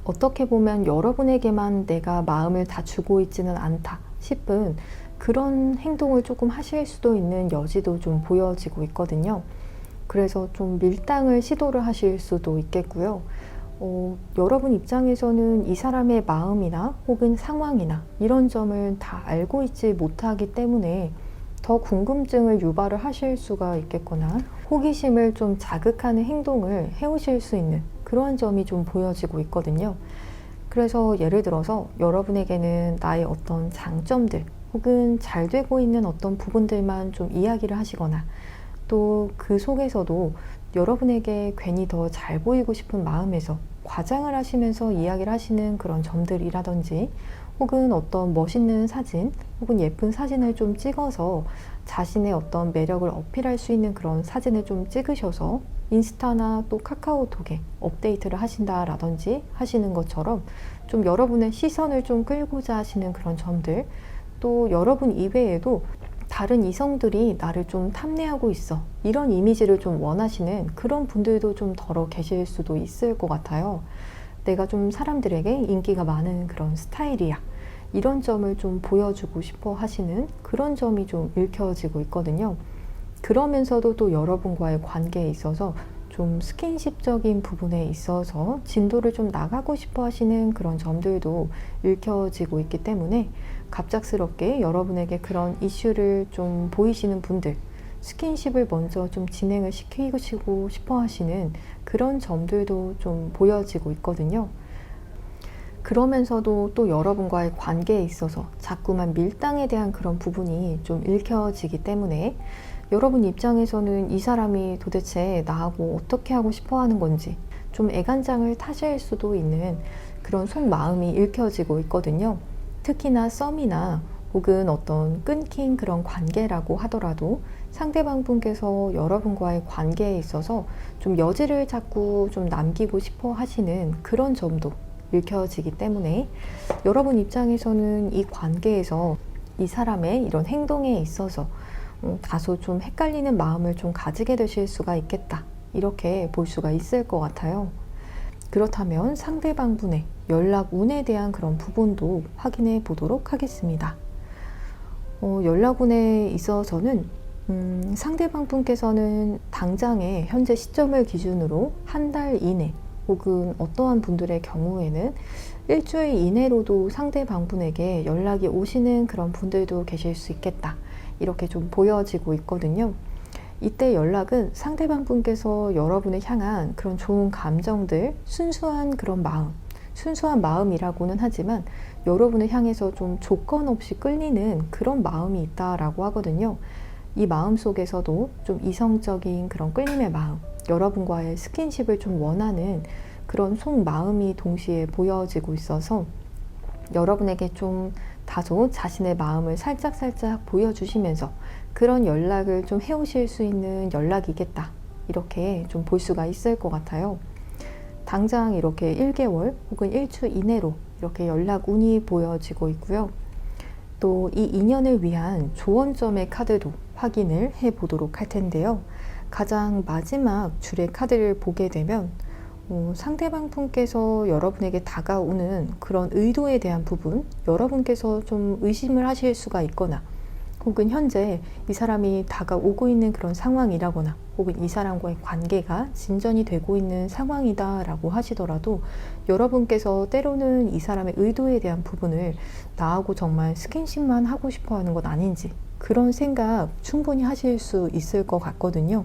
어떻게 보면 여러분에게만 내가 마음을 다 주고 있지는 않다 싶은 그런 행동을 조금 하실 수도 있는 여지도 좀 보여지고 있거든요. 그래서 좀 밀당을 시도를 하실 수도 있겠고요. 여러분 입장에서는 이 사람의 마음이나 혹은 상황이나 이런 점을 다 알고 있지 못하기 때문에 더 궁금증을 유발을 하실 수가 있겠거나 호기심을 좀 자극하는 행동을 해오실 수 있는 그런 점이 좀 보여지고 있거든요. 그래서 예를 들어서 여러분에게는 나의 어떤 장점들 혹은 잘 되고 있는 어떤 부분들만 좀 이야기를 하시거나, 또 그 속에서도 여러분에게 괜히 더 잘 보이고 싶은 마음에서 과장을 하시면서 이야기를 하시는 그런 점들이라든지, 혹은 어떤 멋있는 사진 혹은 예쁜 사진을 좀 찍어서 자신의 어떤 매력을 어필할 수 있는 그런 사진을 좀 찍으셔서 인스타나 또 카카오톡에 업데이트를 하신다라든지 하시는 것처럼, 좀 여러분의 시선을 좀 끌고자 하시는 그런 점들, 또 여러분 이외에도 다른 이성들이 나를 좀 탐내하고 있어, 이런 이미지를 좀 원하시는 그런 분들도 좀 덜어 계실 수도 있을 것 같아요. 내가 좀 사람들에게 인기가 많은 그런 스타일이야, 이런 점을 좀 보여주고 싶어 하시는 그런 점이 좀 읽혀지고 있거든요. 그러면서도 또 여러분과의 관계에 있어서 좀 스킨십적인 부분에 있어서 진도를 좀 나가고 싶어 하시는 그런 점들도 읽혀지고 있기 때문에, 갑작스럽게 여러분에게 그런 이슈를 좀 보이시는 분들, 스킨십을 먼저 좀 진행을 시키고 싶어 하시는 그런 점들도 좀 보여지고 있거든요. 그러면서도 또 여러분과의 관계에 있어서 자꾸만 밀당에 대한 그런 부분이 좀 읽혀지기 때문에, 여러분 입장에서는 이 사람이 도대체 나하고 어떻게 하고 싶어 하는 건지 좀 애간장을 타실 수도 있는 그런 속마음이 읽혀지고 있거든요. 특히나 썸이나 혹은 어떤 끊긴 그런 관계라고 하더라도 상대방 분께서 여러분과의 관계에 있어서 좀 여지를 자꾸 좀 남기고 싶어 하시는 그런 점도 읽혀지기 때문에, 여러분 입장에서는 이 관계에서 이 사람의 이런 행동에 있어서 다소 좀 헷갈리는 마음을 좀 가지게 되실 수가 있겠다, 이렇게 볼 수가 있을 것 같아요. 그렇다면 상대방 분의 연락 운에 대한 그런 부분도 확인해 보도록 하겠습니다. 연락 운에 있어서는 상대방 분께서는 당장의 현재 시점을 기준으로 한 달 이내, 혹은 어떠한 분들의 경우에는 일주일 이내로도 상대방 분에게 연락이 오시는 그런 분들도 계실 수 있겠다, 이렇게 좀 보여지고 있거든요. 이때 연락은 상대방 분께서 여러분을 향한 그런 좋은 감정들, 순수한 그런 마음, 순수한 마음이라고는 하지만 여러분을 향해서 좀 조건 없이 끌리는 그런 마음이 있다라고 하거든요. 이 마음 속에서도 좀 이성적인 그런 끌림의 마음, 여러분과의 스킨십을 좀 원하는 그런 속마음이 동시에 보여지고 있어서, 여러분에게 좀 다소 자신의 마음을 살짝살짝 보여주시면서 그런 연락을 좀 해오실 수 있는 연락이겠다, 이렇게 좀 볼 수가 있을 것 같아요. 당장 이렇게 1개월 혹은 일주 이내로 이렇게 연락 운이 보여지고 있고요. 또 이 인연을 위한 조언점의 카드도 확인을 해 보도록 할 텐데요. 가장 마지막 줄의 카드를 보게 되면 상대방 분께서 여러분에게 다가오는 그런 의도에 대한 부분, 여러분께서 좀 의심을 하실 수가 있거나, 혹은 현재 이 사람이 다가오고 있는 그런 상황이라거나, 혹은 이 사람과의 관계가 진전이 되고 있는 상황이다 라고 하시더라도, 여러분께서 때로는 이 사람의 의도에 대한 부분을 나하고 정말 스킨십만 하고 싶어 하는 건 아닌지, 그런 생각 충분히 하실 수 있을 것 같거든요.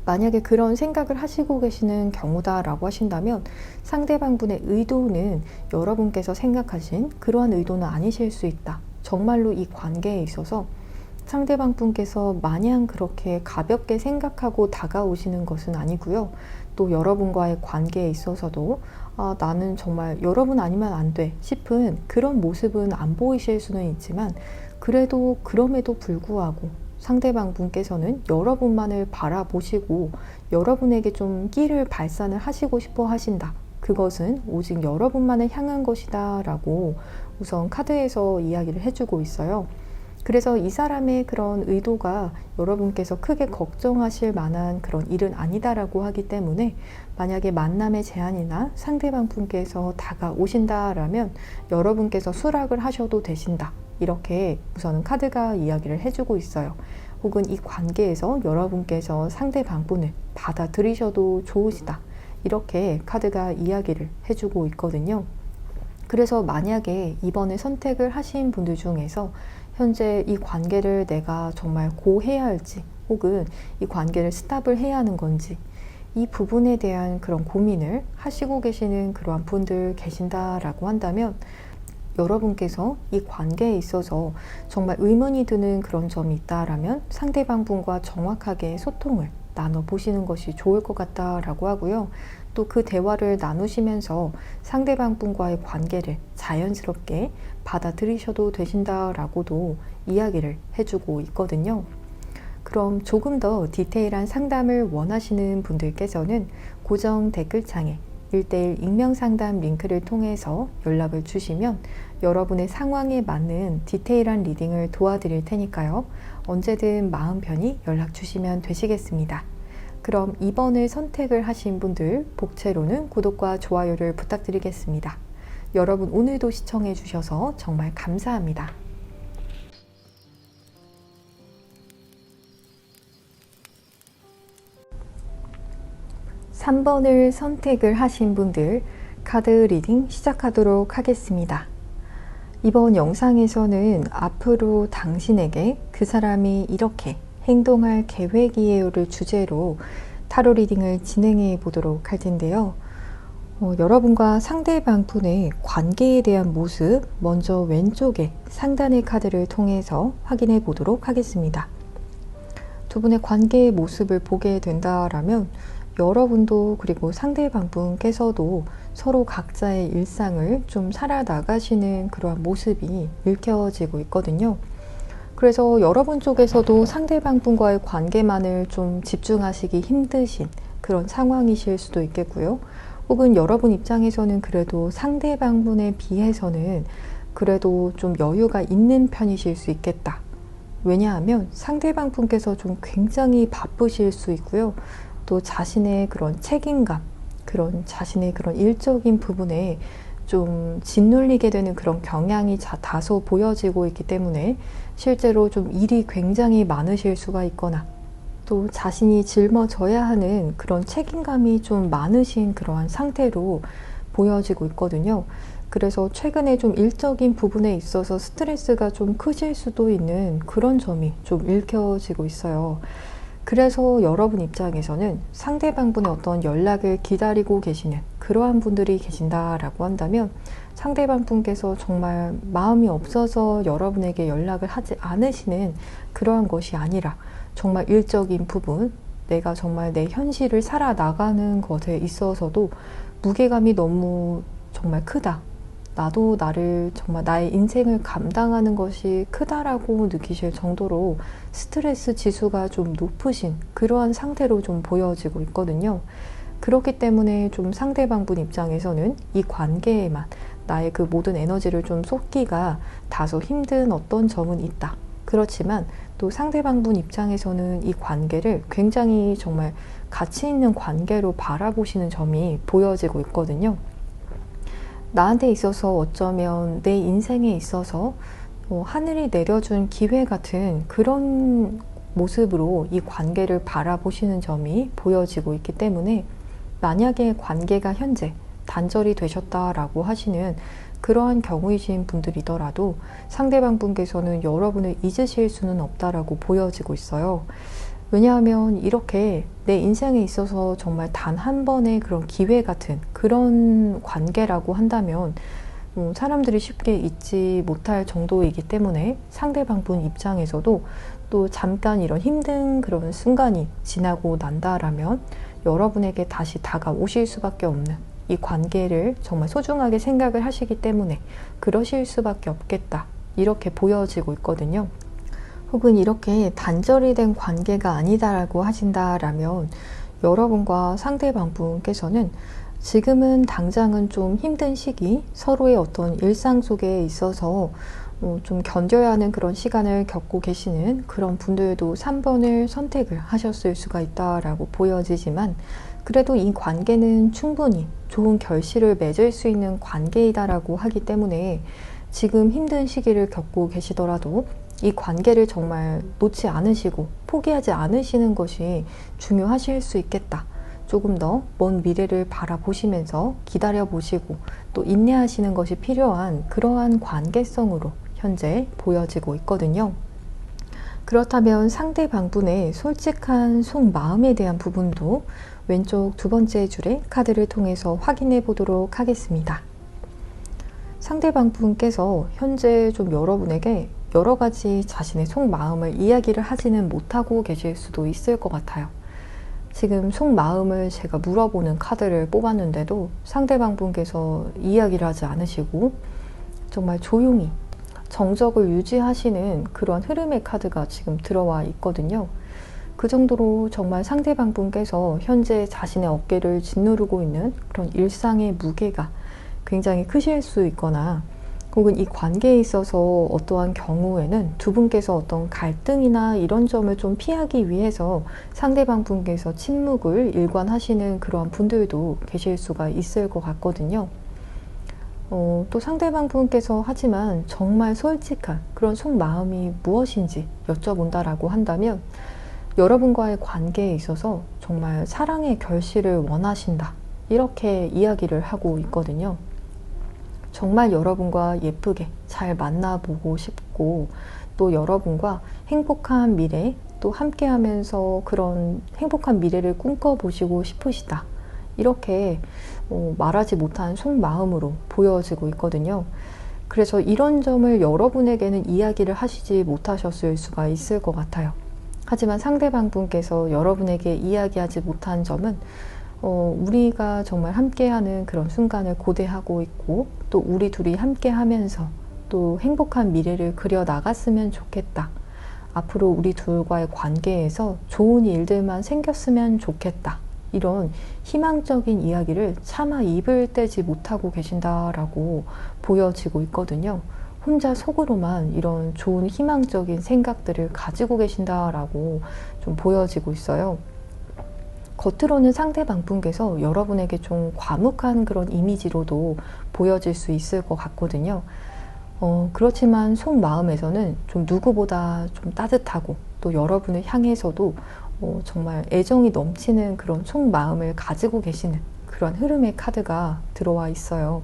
만약에 그런 생각을 하시고 계시는 경우다라고 하신다면, 상대방 분의 의도는 여러분께서 생각하신 그러한 의도는 아니실 수 있다. 정말로 이 관계에 있어서 상대방 분께서 마냥 그렇게 가볍게 생각하고 다가오시는 것은 아니고요. 또 여러분과의 관계에 있어서도 나는 정말 여러분 아니면 안 돼 싶은 그런 모습은 안 보이실 수는 있지만, 그래도 그럼에도 불구하고 상대방 분께서는 여러분만을 바라보시고 여러분에게 좀 끼를 발산을 하시고 싶어 하신다. 그것은 오직 여러분만을 향한 것이다 라고 우선 카드에서 이야기를 해주고 있어요. 그래서 이 사람의 그런 의도가 여러분께서 크게 걱정하실 만한 그런 일은 아니다라고 하기 때문에, 만약에 만남의 제안이나 상대방 분께서 다가오신다라면 여러분께서 수락을 하셔도 되신다, 이렇게 우선은 카드가 이야기를 해주고 있어요. 혹은 이 관계에서 여러분께서 상대방 분을 받아들이셔도 좋으시다, 이렇게 카드가 이야기를 해주고 있거든요. 그래서 만약에 이번에 선택을 하신 분들 중에서 현재 이 관계를 내가 정말 고해야 할지, 혹은 이 관계를 스탑을 해야 하는 건지, 이 부분에 대한 그런 고민을 하시고 계시는 그러한 분들 계신다라고 한다면 여러분께서 이 관계에 있어서 정말 의문이 드는 그런 점이 있다라면 상대방 분과 정확하게 소통을 나눠보시는 것이 좋을 것 같다라고 하고요. 또 그 대화를 나누시면서 상대방 분과의 관계를 자연스럽게 받아들이셔도 되신다라고도 이야기를 해주고 있거든요. 그럼 조금 더 디테일한 상담을 원하시는 분들께서는 고정 댓글창에 1:1 익명 상담 링크를 통해서 연락을 주시면 여러분의 상황에 맞는 디테일한 리딩을 도와드릴 테니까요. 언제든 마음 편히 연락 주시면 되시겠습니다. 그럼 2번을 선택을 하신 분들 복채로는 구독과 좋아요를 부탁드리겠습니다. 여러분 오늘도 시청해 주셔서 정말 감사합니다. 3번을 선택을 하신 분들 카드 리딩 시작하도록 하겠습니다. 이번 영상에서는 앞으로 당신에게 그 사람이 이렇게 행동할 계획이에요를 주제로 타로 리딩을 진행해 보도록 할 텐데요. 여러분과 상대방 분의 관계에 대한 모습 먼저 왼쪽에 상단의 카드를 통해서 확인해 보도록 하겠습니다. 두 분의 관계의 모습을 보게 된다라면 여러분도 그리고 상대방 분께서도 서로 각자의 일상을 좀 살아나가시는 그러한 모습이 읽혀지고 있거든요. 그래서 여러분 쪽에서도 상대방 분과의 관계만을 좀 집중하시기 힘드신 그런 상황이실 수도 있겠고요. 혹은 여러분 입장에서는 그래도 상대방 분에 비해서는 그래도 좀 여유가 있는 편이실 수 있겠다. 왜냐하면 상대방 분께서 좀 굉장히 바쁘실 수 있고요. 또 자신의 그런 책임감, 그런 자신의 그런 일적인 부분에 좀 짓눌리게 되는 그런 경향이 다소 보여지고 있기 때문에 실제로 좀 일이 굉장히 많으실 수가 있거나 또 자신이 짊어져야 하는 그런 책임감이 좀 많으신 그러한 상태로 보여지고 있거든요. 그래서 최근에 좀 일적인 부분에 있어서 스트레스가 좀 크실 수도 있는 그런 점이 좀 읽혀지고 있어요. 그래서 여러분 입장에서는 상대방 분의 어떤 연락을 기다리고 계시는 그러한 분들이 계신다라고 한다면 상대방 분께서 정말 마음이 없어서 여러분에게 연락을 하지 않으시는 그러한 것이 아니라 정말 일적인 부분, 내가 정말 내 현실을 살아나가는 것에 있어서도 무게감이 너무 정말 크다. 나도 나를 정말 나의 인생을 감당하는 것이 크다라고 느끼실 정도로 스트레스 지수가 좀 높으신 그러한 상태로 좀 보여지고 있거든요. 그렇기 때문에 좀 상대방 분 입장에서는 이 관계에만 나의 그 모든 에너지를 좀 쏟기가 다소 힘든 어떤 점은 있다. 그렇지만 또 상대방 분 입장에서는 이 관계를 굉장히 정말 가치 있는 관계로 바라보시는 점이 보여지고 있거든요. 나한테 있어서 어쩌면 내 인생에 있어서 하늘이 내려준 기회 같은 그런 모습으로 이 관계를 바라보시는 점이 보여지고 있기 때문에 만약에 관계가 현재 단절이 되셨다라고 하시는 그러한 경우이신 분들이더라도 상대방 분께서는 여러분을 잊으실 수는 없다라고 보여지고 있어요. 왜냐하면 이렇게 내 인생에 있어서 정말 단 한 번의 그런 기회 같은 그런 관계라고 한다면 사람들이 쉽게 잊지 못할 정도이기 때문에 상대방 분 입장에서도 또 잠깐 이런 힘든 그런 순간이 지나고 난다라면 여러분에게 다시 다가오실 수밖에 없는 이 관계를 정말 소중하게 생각을 하시기 때문에 그러실 수밖에 없겠다. 이렇게 보여지고 있거든요. 혹은 이렇게 단절이 된 관계가 아니다라고 하신다라면 여러분과 상대방 분께서는 지금은 당장은 좀 힘든 시기, 서로의 어떤 일상 속에 있어서 좀 견뎌야 하는 그런 시간을 겪고 계시는 그런 분들도 3번을 선택을 하셨을 수가 있다라고 보여지지만 그래도 이 관계는 충분히 좋은 결실을 맺을 수 있는 관계이다라고 하기 때문에 지금 힘든 시기를 겪고 계시더라도 이 관계를 정말 놓지 않으시고 포기하지 않으시는 것이 중요하실 수 있겠다. 조금 더 먼 미래를 바라보시면서 기다려보시고 또 인내하시는 것이 필요한 그러한 관계성으로 현재 보여지고 있거든요. 그렇다면 상대방분의 솔직한 속마음에 대한 부분도 왼쪽 두 번째 줄의 카드를 통해서 확인해 보도록 하겠습니다. 상대방분께서 현재 좀 여러분에게 여러 가지 자신의 속마음을 이야기를 하지는 못하고 계실 수도 있을 것 같아요. 지금 속마음을 제가 물어보는 카드를 뽑았는데도 상대방분께서 이야기를 하지 않으시고 정말 조용히 정적을 유지하시는 그런 흐름의 카드가 지금 들어와 있거든요. 그 정도로 정말 상대방분께서 현재 자신의 어깨를 짓누르고 있는 그런 일상의 무게가 굉장히 크실 수 있거나 혹은 이 관계에 있어서 어떠한 경우에는 두 분께서 어떤 갈등이나 이런 점을 좀 피하기 위해서 상대방 분께서 침묵을 일관하시는 그러한 분들도 계실 수가 있을 것 같거든요. 또 상대방 분께서 하지만 정말 솔직한 그런 속마음이 무엇인지 여쭤본다라고 한다면 여러분과의 관계에 있어서 정말 사랑의 결실을 원하신다, 이렇게 이야기를 하고 있거든요. 정말 여러분과 예쁘게 잘 만나보고 싶고 또 여러분과 행복한 미래, 또 함께하면서 그런 행복한 미래를 꿈꿔보시고 싶으시다, 이렇게 말하지 못한 속마음으로 보여지고 있거든요. 그래서 이런 점을 여러분에게는 이야기를 하시지 못하셨을 수가 있을 것 같아요. 하지만 상대방 분께서 여러분에게 이야기하지 못한 점은 우리가 정말 함께하는 그런 순간을 고대하고 있고 또 우리 둘이 함께하면서 또 행복한 미래를 그려 나갔으면 좋겠다. 앞으로 우리 둘과의 관계에서 좋은 일들만 생겼으면 좋겠다. 이런 희망적인 이야기를 차마 입을 떼지 못하고 계신다라고 보여지고 있거든요. 혼자 속으로만 이런 좋은 희망적인 생각들을 가지고 계신다라고 좀 보여지고 있어요. 겉으로는 상대방 분께서 여러분에게 좀 과묵한 그런 이미지로도 보여질 수 있을 것 같거든요. 그렇지만 속마음에서는 좀 누구보다 좀 따뜻하고 또 여러분을 향해서도 정말 애정이 넘치는 그런 속마음을 가지고 계시는 그런 흐름의 카드가 들어와 있어요.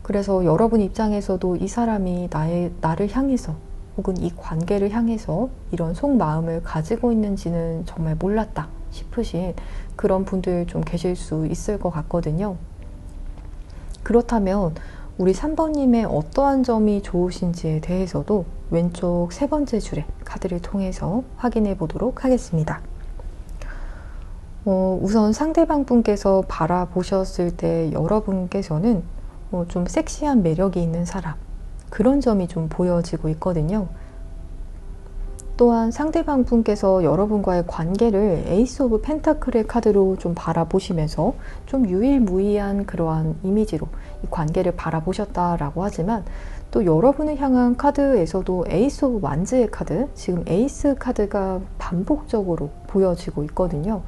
그래서 여러분 입장에서도 이 사람이 나를 향해서 혹은 이 관계를 향해서 이런 속마음을 가지고 있는지는 정말 몰랐다 싶으신 그런 분들 좀 계실 수 있을 것 같거든요. 그렇다면 우리 3번님의 어떠한 점이 좋으신지에 대해서도 왼쪽 세 번째 줄의 카드를 통해서 확인해 보도록 하겠습니다. 우선 상대방 분께서 바라보셨을 때 여러분께서는 좀 섹시한 매력이 있는 사람, 그런 점이 좀 보여지고 있거든요. 또한 상대방 분께서 여러분과의 관계를 에이스 오브 펜타클의 카드로 좀 바라보시면서 좀 유일무이한 그러한 이미지로 이 관계를 바라보셨다라고 하지만 또 여러분을 향한 카드에서도 에이스 오브 완즈의 카드, 지금 에이스 카드가 반복적으로 보여지고 있거든요.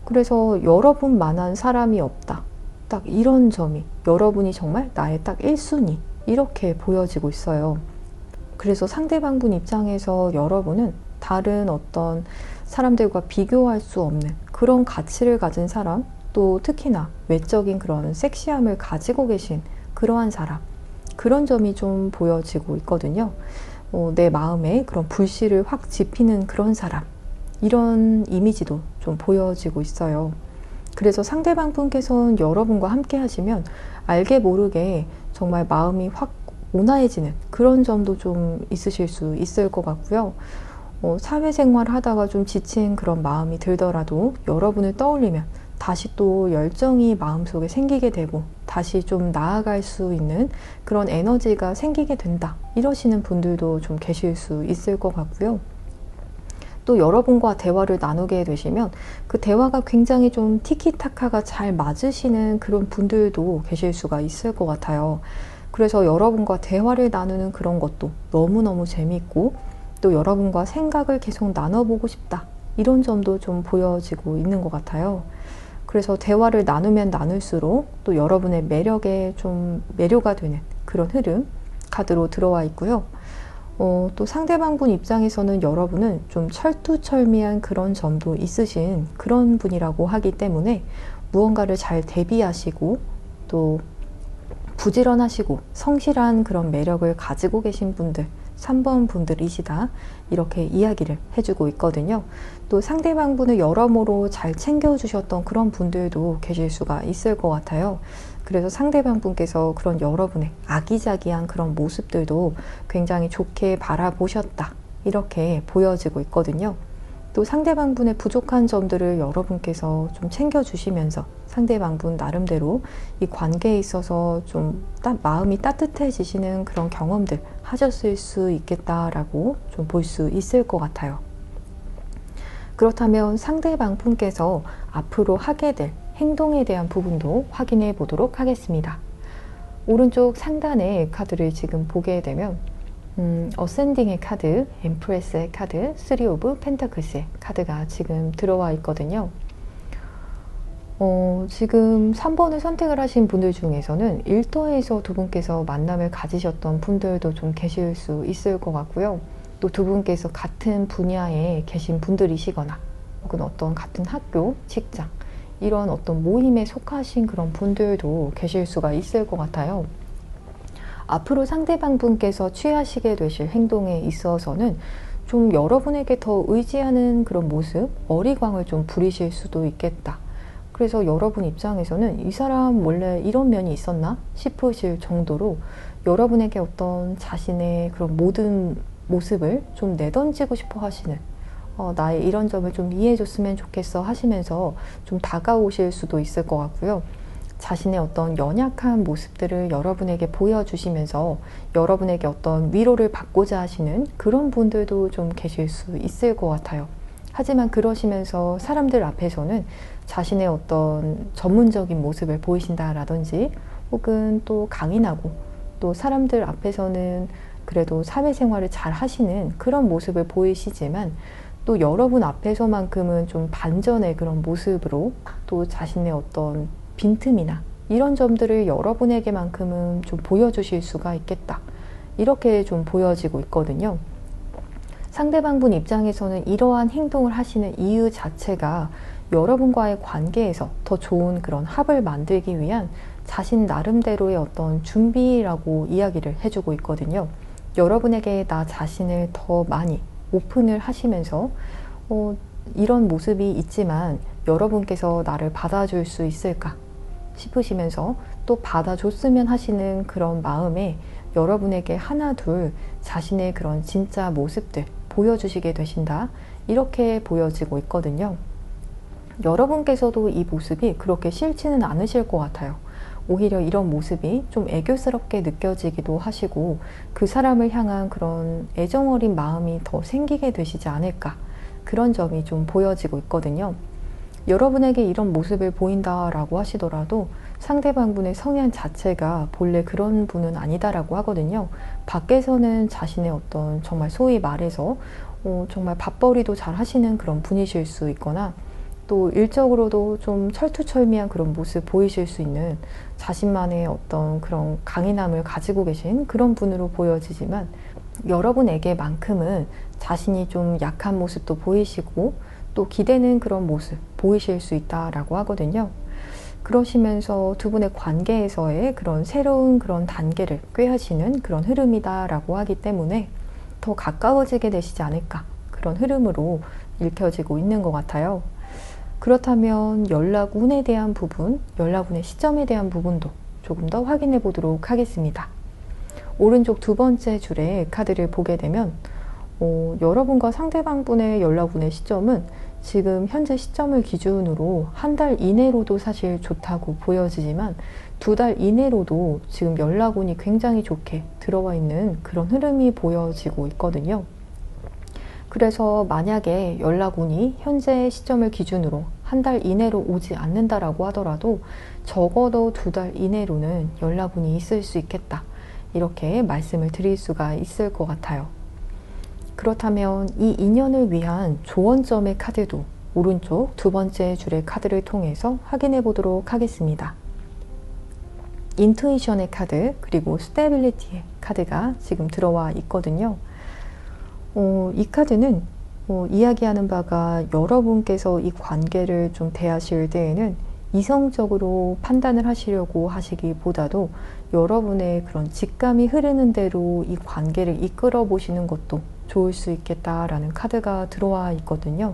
그래서 여러분만한 사람이 없다, 딱 이런 점이 여러분이 정말 나의 딱 1순위, 이렇게 보여지고 있어요. 그래서 상대방 분 입장에서 여러분은 다른 어떤 사람들과 비교할 수 없는 그런 가치를 가진 사람, 또 특히나 외적인 그런 섹시함을 가지고 계신 그러한 사람, 그런 점이 좀 보여지고 있거든요. 내 마음에 그런 불씨를 확 지피는 그런 사람, 이런 이미지도 좀 보여지고 있어요. 그래서 상대방 분께서는 여러분과 함께 하시면 알게 모르게 정말 마음이 확 온화해지는 그런 점도 좀 있으실 수 있을 것 같고요. 사회생활 하다가 좀 지친 그런 마음이 들더라도 여러분을 떠올리면 다시 또 열정이 마음속에 생기게 되고 다시 좀 나아갈 수 있는 그런 에너지가 생기게 된다, 이러시는 분들도 좀 계실 수 있을 것 같고요. 또 여러분과 대화를 나누게 되시면 그 대화가 굉장히 좀 티키타카가 잘 맞으시는 그런 분들도 계실 수가 있을 것 같아요. 그래서 여러분과 대화를 나누는 그런 것도 너무너무 재미있고 또 여러분과 생각을 계속 나눠보고 싶다, 이런 점도 좀 보여지고 있는 것 같아요. 그래서 대화를 나누면 나눌수록 또 여러분의 매력에 좀 매료가 되는 그런 흐름 카드로 들어와 있고요. 또 상대방 분 입장에서는 여러분은 좀 철두철미한 그런 점도 있으신 그런 분이라고 하기 때문에 무언가를 잘 대비하시고 또 부지런하시고 성실한 그런 매력을 가지고 계신 분들, 3번 분들이시다, 이렇게 이야기를 해주고 있거든요. 또 상대방분을 여러모로 잘 챙겨주셨던 그런 분들도 계실 수가 있을 것 같아요. 그래서 상대방분께서 그런 여러분의 아기자기한 그런 모습들도 굉장히 좋게 바라보셨다, 이렇게 보여지고 있거든요. 또 상대방분의 부족한 점들을 여러분께서 좀 챙겨주시면서 상대방분 나름대로 이 관계에 있어서 좀 마음이 따뜻해지시는 그런 경험들 하셨을 수 있겠다라고 좀 볼 수 있을 것 같아요. 그렇다면 상대방분께서 앞으로 하게 될 행동에 대한 부분도 확인해 보도록 하겠습니다. 오른쪽 상단의 카드를 지금 보게 되면 어센딩의 카드, 엠프레스의 카드, 3 오브 펜타클스의 카드가 지금 들어와 있거든요. 지금 3번을 선택을 하신 분들 중에서는 일터에서 두 분께서 만남을 가지셨던 분들도 좀 계실 수 있을 것 같고요. 또 두 분께서 같은 분야에 계신 분들이시거나 혹은 어떤 같은 학교, 직장, 이런 어떤 모임에 속하신 그런 분들도 계실 수가 있을 것 같아요. 앞으로 상대방 분께서 취하시게 되실 행동에 있어서는 좀 여러분에게 더 의지하는 그런 모습, 어리광을 좀 부리실 수도 있겠다. 그래서 여러분 입장에서는 이 사람 원래 이런 면이 있었나 싶으실 정도로 여러분에게 어떤 자신의 그런 모든 모습을 좀 내던지고 싶어 하시는, 나의 이런 점을 좀 이해해 줬으면 좋겠어 하시면서 좀 다가오실 수도 있을 것 같고요. 자신의 어떤 연약한 모습들을 여러분에게 보여주시면서 여러분에게 어떤 위로를 받고자 하시는 그런 분들도 좀 계실 수 있을 것 같아요. 하지만 그러시면서 사람들 앞에서는 자신의 어떤 전문적인 모습을 보이신다라든지 혹은 또 강인하고 또 사람들 앞에서는 그래도 사회생활을 잘 하시는 그런 모습을 보이시지만 또 여러분 앞에서만큼은 좀 반전의 그런 모습으로 또 자신의 어떤 빈틈이나 이런 점들을 여러분에게만큼은 좀 보여주실 수가 있겠다, 이렇게 좀 보여지고 있거든요. 상대방분 입장에서는 이러한 행동을 하시는 이유 자체가 여러분과의 관계에서 더 좋은 그런 합을 만들기 위한 자신 나름대로의 어떤 준비라고 이야기를 해주고 있거든요. 여러분에게 나 자신을 더 많이 오픈을 하시면서 이런 모습이 있지만 여러분께서 나를 받아줄 수 있을까 싶으시면서 또 받아줬으면 하시는 그런 마음에 여러분에게 하나 둘 자신의 그런 진짜 모습들 보여주시게 되신다, 이렇게 보여지고 있거든요. 여러분께서도 이 모습이 그렇게 싫지는 않으실 것 같아요. 오히려 이런 모습이 좀 애교스럽게 느껴지기도 하시고 그 사람을 향한 그런 애정어린 마음이 더 생기게 되시지 않을까, 그런 점이 좀 보여지고 있거든요. 여러분에게 이런 모습을 보인다라고 하시더라도 상대방분의 성향 자체가 본래 그런 분은 아니다라고 하거든요. 밖에서는 자신의 어떤 정말 소위 말해서 정말 밥벌이도 잘 하시는 그런 분이실 수 있거나 또 일적으로도 좀 철두철미한 그런 모습 보이실 수 있는 자신만의 어떤 그런 강인함을 가지고 계신 그런 분으로 보여지지만 여러분에게만큼은 자신이 좀 약한 모습도 보이시고 또 기대는 그런 모습 보이실 수 있다라고 하거든요. 그러시면서 두 분의 관계에서의 그런 새로운 그런 단계를 꾀하시는 그런 흐름이다라고 하기 때문에 더 가까워지게 되시지 않을까, 그런 흐름으로 읽혀지고 있는 것 같아요. 그렇다면 연락운에 대한 부분, 연락운의 시점에 대한 부분도 조금 더 확인해 보도록 하겠습니다. 오른쪽 두 번째 줄에 카드를 보게 되면 여러분과 상대방분의 연락운의 시점은 지금 현재 시점을 기준으로 한 달 이내로도 사실 좋다고 보여지지만 2달 이내로도 지금 연락운이 굉장히 좋게 들어와 있는 그런 흐름이 보여지고 있거든요. 그래서 만약에 연락운이 현재 시점을 기준으로 한 달 이내로 오지 않는다라고 하더라도 적어도 2달 이내로는 연락운이 있을 수 있겠다, 이렇게 말씀을 드릴 수가 있을 것 같아요. 그렇다면 이 인연을 위한 조언점의 카드도 오른쪽 두 번째 줄의 카드를 통해서 확인해 보도록 하겠습니다. 인투이션의 카드 그리고 스테빌리티의 카드가 지금 들어와 있거든요. 이 카드는 이야기하는 바가 여러분께서 이 관계를 좀 대하실 때에는 이성적으로 판단을 하시려고 하시기보다도 여러분의 그런 직감이 흐르는 대로 이 관계를 이끌어 보시는 것도 좋을 수 있겠다라는 카드가 들어와 있거든요.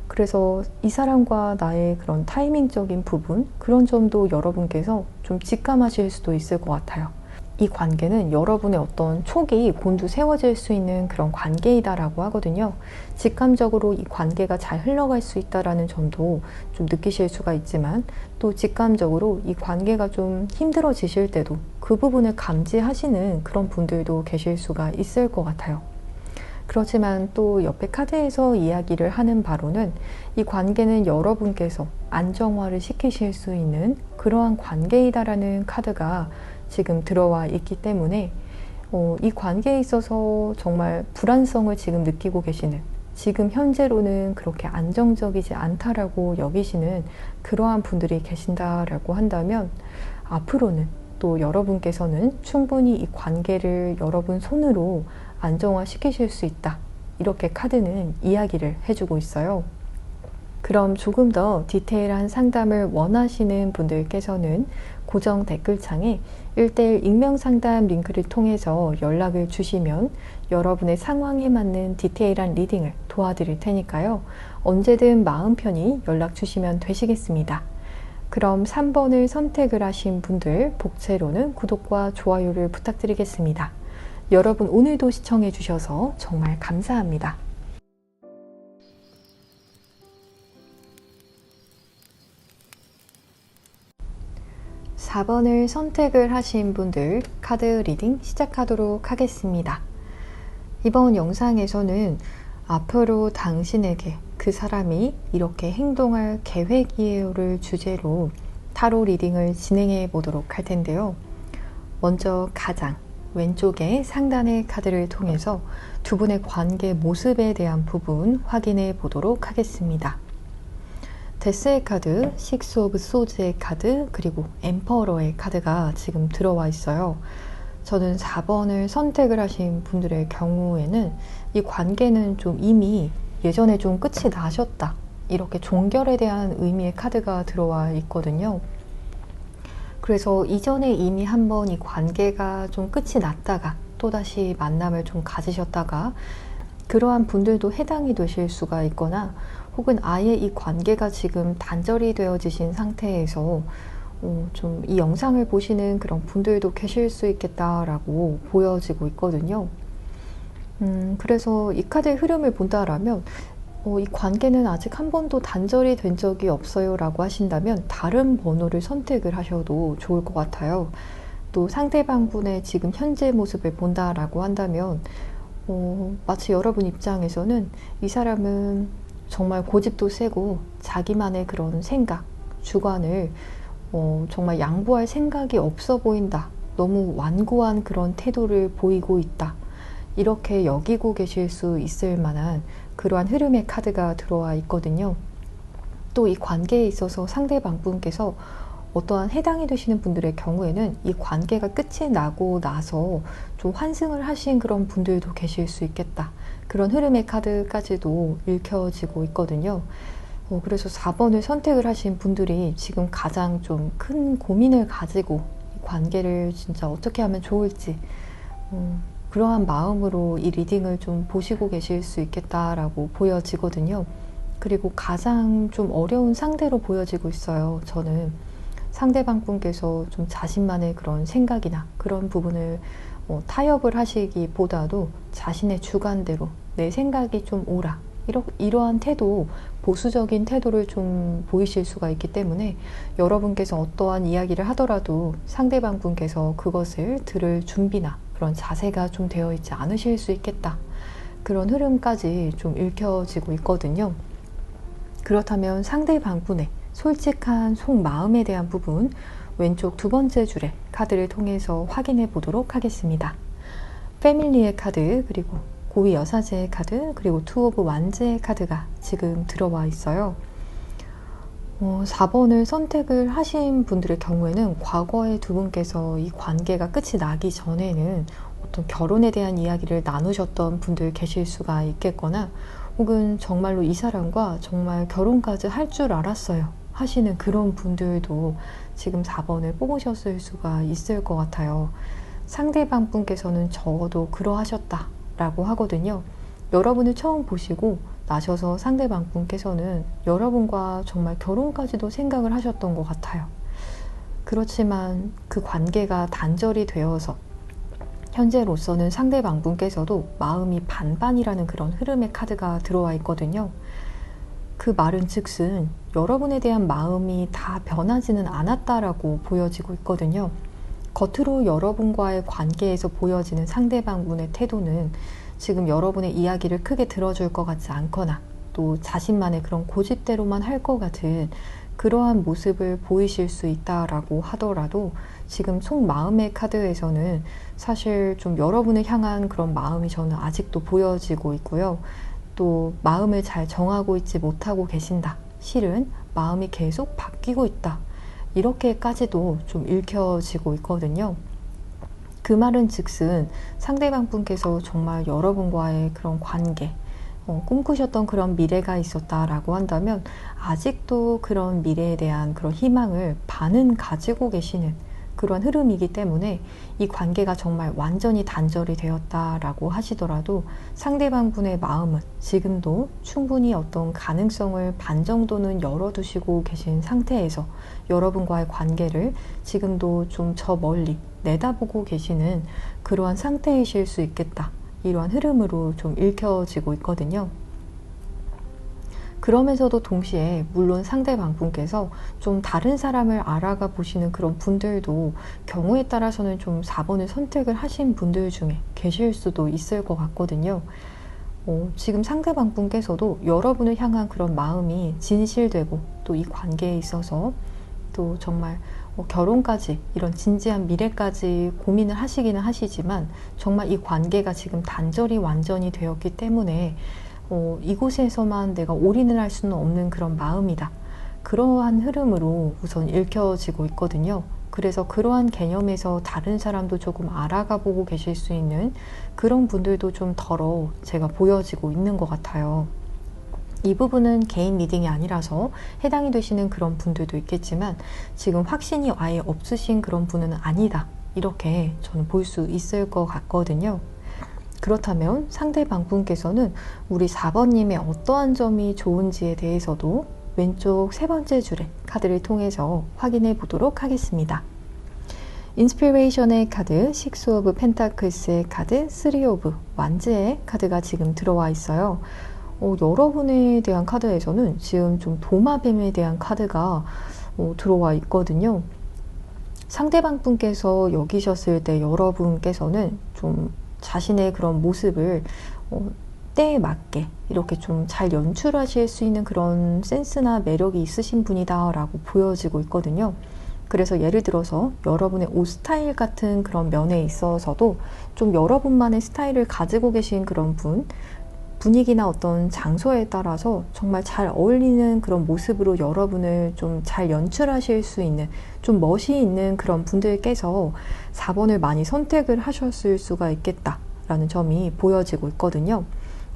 그래서 이 사람과 나의 그런 타이밍적인 부분, 그런 점도 여러분께서 좀 직감하실 수도 있을 것 같아요. 이 관계는 여러분의 어떤 촉이 곤두세워질 수 있는 그런 관계이다라고 하거든요. 직감적으로 이 관계가 잘 흘러갈 수 있다라는 점도 좀 느끼실 수가 있지만, 또 직감적으로 이 관계가 좀 힘들어지실 때도 그 부분을 감지하시는 그런 분들도 계실 수가 있을 것 같아요. 그렇지만 또 옆에 카드에서 이야기를 하는 바로는 이 관계는 여러분께서 안정화를 시키실 수 있는 그러한 관계이다라는 카드가 지금 들어와 있기 때문에 이 관계에 있어서 정말 불안성을 지금 느끼고 계시는, 지금 현재로는 그렇게 안정적이지 않다라고 여기시는 그러한 분들이 계신다라고 한다면, 앞으로는 또 여러분께서는 충분히 이 관계를 여러분 손으로 안정화시키실 수 있다, 이렇게 카드는 이야기를 해주고 있어요. 그럼 조금 더 디테일한 상담을 원하시는 분들께서는 고정 댓글창에 1:1 익명 상담 링크를 통해서 연락을 주시면 여러분의 상황에 맞는 디테일한 리딩을 도와드릴 테니까요. 언제든 마음 편히 연락 주시면 되시겠습니다. 그럼 3번을 선택을 하신 분들, 복채로는 구독과 좋아요를 부탁드리겠습니다. 여러분 오늘도 시청해 주셔서 정말 감사합니다. 4번을 선택을 하신 분들, 카드 리딩 시작하도록 하겠습니다. 이번 영상에서는 앞으로 당신에게 그 사람이 이렇게 행동할 계획이에요를 주제로 타로 리딩을 진행해 보도록 할 텐데요. 먼저 가장 왼쪽의 상단의 카드를 통해서 두 분의 관계 모습에 대한 부분 확인해 보도록 하겠습니다. 데스의 카드, 식스 오브 소즈의 카드, 그리고 엠퍼러의 카드가 지금 들어와 있어요. 저는 4번을 선택을 하신 분들의 경우에는 이 관계는 좀 이미 예전에 좀 끝이 나셨다, 이렇게 종결에 대한 의미의 카드가 들어와 있거든요. 그래서 이전에 이미 한번 이 관계가 좀 끝이 났다가 또다시 만남을 좀 가지셨다가, 그러한 분들도 해당이 되실 수가 있거나, 혹은 아예 이 관계가 지금 단절이 되어지신 상태에서 좀 이 영상을 보시는 그런 분들도 계실 수 있겠다라고 보여지고 있거든요. 그래서 이 카드의 흐름을 본다라면 이 관계는 아직 한 번도 단절이 된 적이 없어요 라고 하신다면 다른 번호를 선택을 하셔도 좋을 것 같아요. 또 상대방분의 지금 현재 모습을 본다라고 한다면 마치 여러분 입장에서는 이 사람은 정말 고집도 세고 자기만의 그런 생각, 주관을 정말 양보할 생각이 없어 보인다, 너무 완고한 그런 태도를 보이고 있다, 이렇게 여기고 계실 수 있을 만한 그러한 흐름의 카드가 들어와 있거든요. 또 이 관계에 있어서 상대방 분께서 어떠한 해당이 되시는 분들의 경우에는 이 관계가 끝이 나고 나서 좀 환승을 하신 그런 분들도 계실 수 있겠다, 그런 흐름의 카드까지도 읽혀지고 있거든요. 그래서 4번을 선택을 하신 분들이 지금 가장 좀 큰 고민을 가지고 이 관계를 진짜 어떻게 하면 좋을지, 그러한 마음으로 이 리딩을 좀 보시고 계실 수 있겠다라고 보여지거든요. 그리고 가장 좀 어려운 상대로 보여지고 있어요. 저는 상대방 분께서 좀 자신만의 그런 생각이나 그런 부분을 타협을 하시기보다도 자신의 주관대로 내 생각이 좀 옳아, 이러한 태도, 보수적인 태도를 좀 보이실 수가 있기 때문에 여러분께서 어떠한 이야기를 하더라도 상대방 분께서 그것을 들을 준비나 그런 자세가 좀 되어 있지 않으실 수 있겠다, 그런 흐름까지 좀 읽혀지고 있거든요. 그렇다면 상대방 분의 솔직한 속마음에 대한 부분, 왼쪽 두 번째 줄의 카드를 통해서 확인해 보도록 하겠습니다. 패밀리의 카드, 그리고 고위 여사제의 카드, 그리고 투 오브 완즈의 카드가 지금 들어와 있어요. 4번을 선택을 하신 분들의 경우에는 과거에 두 분께서 이 관계가 끝이 나기 전에는 어떤 결혼에 대한 이야기를 나누셨던 분들 계실 수가 있겠거나, 혹은 정말로 이 사람과 정말 결혼까지 할 줄 알았어요 하시는 그런 분들도 지금 4번을 뽑으셨을 수가 있을 것 같아요. 상대방 분께서는 적어도 그러하셨다라고 하거든요. 여러분을 처음 보시고 나셔서 상대방 분께서는 여러분과 정말 결혼까지도 생각을 하셨던 것 같아요. 그렇지만 그 관계가 단절이 되어서 현재로서는 상대방 분께서도 마음이 반반이라는 그런 흐름의 카드가 들어와 있거든요. 그 말은 즉슨 여러분에 대한 마음이 다 변하지는 않았다라고 보여지고 있거든요. 겉으로 여러분과의 관계에서 보여지는 상대방 분의 태도는 지금 여러분의 이야기를 크게 들어줄 것 같지 않거나 또 자신만의 그런 고집대로만 할 것 같은 그러한 모습을 보이실 수 있다라고 하더라도 지금 속마음의 카드에서는 사실 좀 여러분을 향한 그런 마음이 저는 아직도 보여지고 있고요. 또 마음을 잘 정하고 있지 못하고 계신다. 실은 마음이 계속 바뀌고 있다. 이렇게까지도 좀 읽혀지고 있거든요. 그 말은 즉슨 상대방 분께서 정말 여러분과의 그런 관계, 꿈꾸셨던 그런 미래가 있었다라고 한다면 아직도 그런 미래에 대한 그런 희망을 반은 가지고 계시는 그런 흐름이기 때문에 이 관계가 정말 완전히 단절이 되었다라고 하시더라도 상대방 분의 마음은 지금도 충분히 어떤 가능성을 반 정도는 열어두시고 계신 상태에서 여러분과의 관계를 지금도 좀 저 멀리 내다보고 계시는 그러한 상태이실 수 있겠다. 이러한 흐름으로 좀 읽혀지고 있거든요. 그러면서도 동시에 물론 상대방 분께서 좀 다른 사람을 알아가 보시는 그런 분들도 경우에 따라서는 좀 4번을 선택을 하신 분들 중에 계실 수도 있을 것 같거든요. 지금 상대방 분께서도 여러분을 향한 그런 마음이 진실되고 또 이 관계에 있어서 또 정말 결혼까지 이런 진지한 미래까지 고민을 하시기는 하시지만 정말 이 관계가 지금 단절이 완전히 되었기 때문에 이곳에서만 내가 올인을 할 수는 없는 그런 마음이다. 그러한 흐름으로 우선 읽혀지고 있거든요. 그래서 그러한 개념에서 다른 사람도 조금 알아가 보고 계실 수 있는 그런 분들도 좀 덜어 제가 보여지고 있는 것 같아요. 이 부분은 개인 리딩이 아니라서 해당이 되시는 그런 분들도 있겠지만 지금 확신이 아예 없으신 그런 분은 아니다. 이렇게 저는 볼 수 있을 것 같거든요. 그렇다면 상대방 분께서는 우리 4번님의 어떠한 점이 좋은지에 대해서도 왼쪽 세 번째 줄의 카드를 통해서 확인해 보도록 하겠습니다. 인스피레이션의 카드, 식스 오브 펜타클스의 카드, 쓰리 오브 완즈의 카드가 지금 들어와 있어요. 여러분에 대한 카드에서는 지금 좀 도마뱀에 대한 카드가 들어와 있거든요. 상대방 분께서 여기셨을 때 여러분께서는 좀 자신의 그런 모습을 때에 맞게 이렇게 좀 잘 연출하실 수 있는 그런 센스나 매력이 있으신 분이다 라고 보여지고 있거든요. 그래서 예를 들어서 여러분의 옷 스타일 같은 그런 면에 있어서도 좀 여러분만의 스타일을 가지고 계신 그런 분위기나 어떤 장소에 따라서 정말 잘 어울리는 그런 모습으로 여러분을 좀 잘 연출하실 수 있는 좀 멋이 있는 그런 분들께서 4번을 많이 선택을 하셨을 수가 있겠다라는 점이 보여지고 있거든요.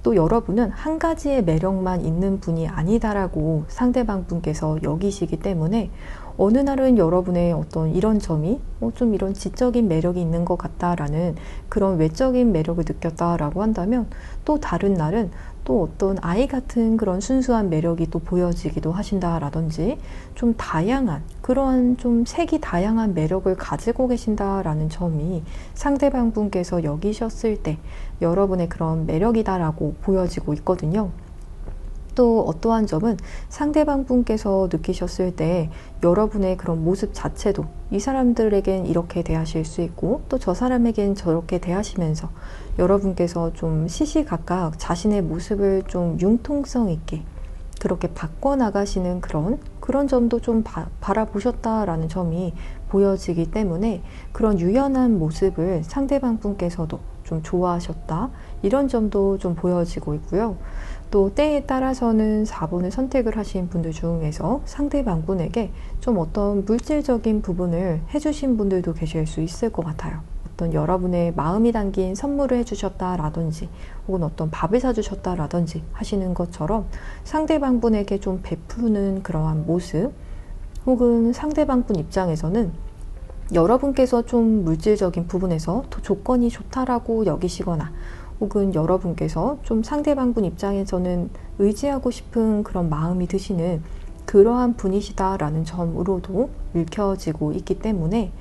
또 여러분은 한 가지의 매력만 있는 분이 아니다라고 상대방 분께서 여기시기 때문에 어느 날은 여러분의 어떤 이런 점이 좀 이런 지적인 매력이 있는 것 같다라는 그런 외적인 매력을 느꼈다라고 한다면 또 다른 날은 또 어떤 아이 같은 그런 순수한 매력이 또 보여지기도 하신다라든지 좀 다양한 그런 좀 색이 다양한 매력을 가지고 계신다라는 점이 상대방 분께서 여기셨을 때 여러분의 그런 매력이다라고 보여지고 있거든요. 또 어떠한 점은 상대방 분께서 느끼셨을 때 여러분의 그런 모습 자체도 이 사람들에겐 이렇게 대하실 수 있고 또 저 사람에겐 저렇게 대하시면서 여러분께서 좀 시시각각 자신의 모습을 좀 융통성 있게 그렇게 바꿔나가시는 그런 점도 좀 바라보셨다라는 점이 보여지기 때문에 그런 유연한 모습을 상대방 분께서도 좀 좋아하셨다 이런 점도 좀 보여지고 있고요. 또 때에 따라서는 4번을 선택을 하신 분들 중에서 상대방 분에게 좀 어떤 물질적인 부분을 해주신 분들도 계실 수 있을 것 같아요. 어떤 여러분의 마음이 담긴 선물을 해주셨다라든지 혹은 어떤 밥을 사주셨다라든지 하시는 것처럼 상대방 분에게 좀 베푸는 그러한 모습 혹은 상대방 분 입장에서는 여러분께서 좀 물질적인 부분에서 더 조건이 좋다라고 여기시거나, 혹은 여러분께서 좀 상대방 분 입장에서는 의지하고 싶은 그런 마음이 드시는 그러한 분이시다라는 점으로도 읽혀지고 있기 때문에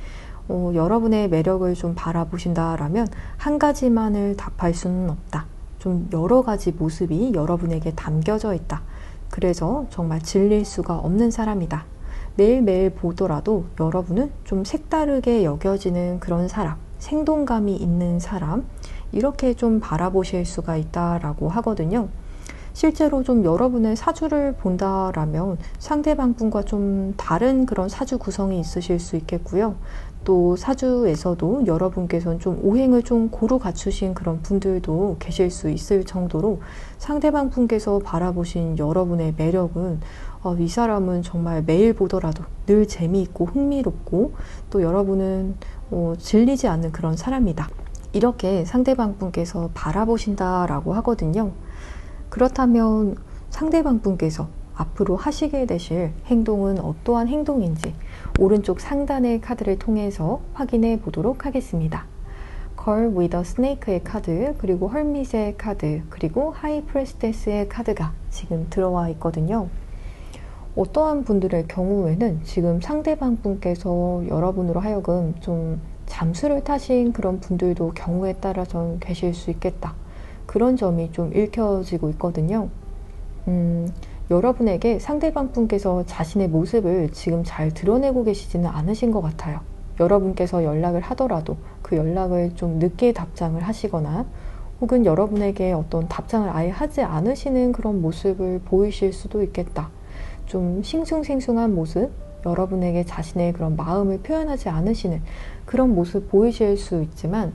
여러분의 매력을 좀 바라보신다라면 한 가지만을 답할 수는 없다. 좀 여러 가지 모습이 여러분에게 담겨져 있다. 그래서 정말 질릴 수가 없는 사람이다. 매일매일 보더라도 여러분은 좀 색다르게 여겨지는 그런 사람, 생동감이 있는 사람, 이렇게 좀 바라보실 수가 있다라고 하거든요. 실제로 좀 여러분의 사주를 본다라면 상대방 분과 좀 다른 그런 사주 구성이 있으실 수 있겠고요. 또 사주에서도 여러분께서는 좀 오행을 좀 고루 갖추신 그런 분들도 계실 수 있을 정도로 상대방 분께서 바라보신 여러분의 매력은 이 사람은 정말 매일 보더라도 늘 재미있고 흥미롭고 또 여러분은 질리지 않는 그런 사람이다. 이렇게 상대방 분께서 바라보신다라고 하거든요. 그렇다면 상대방 분께서 앞으로 하시게 되실 행동은 어떠한 행동인지 오른쪽 상단의 카드를 통해서 확인해 보도록 하겠습니다. Girl with a Snake의 카드, 그리고 헐밋의 카드, 그리고 하이 프레스테스의 카드가 지금 들어와 있거든요. 어떠한 분들의 경우에는 지금 상대방 분께서 여러분으로 하여금 좀 잠수를 타신 그런 분들도 경우에 따라서는 계실 수 있겠다. 그런 점이 좀 읽혀지고 있거든요. 여러분에게 상대방 분께서 자신의 모습을 지금 잘 드러내고 계시지는 않으신 것 같아요. 여러분께서 연락을 하더라도 그 연락을 좀 늦게 답장을 하시거나, 혹은 여러분에게 어떤 답장을 아예 하지 않으시는 그런 모습을 보이실 수도 있겠다. 좀 싱숭생숭한 모습, 여러분에게 자신의 그런 마음을 표현하지 않으시는 그런 모습 보이실 수 있지만,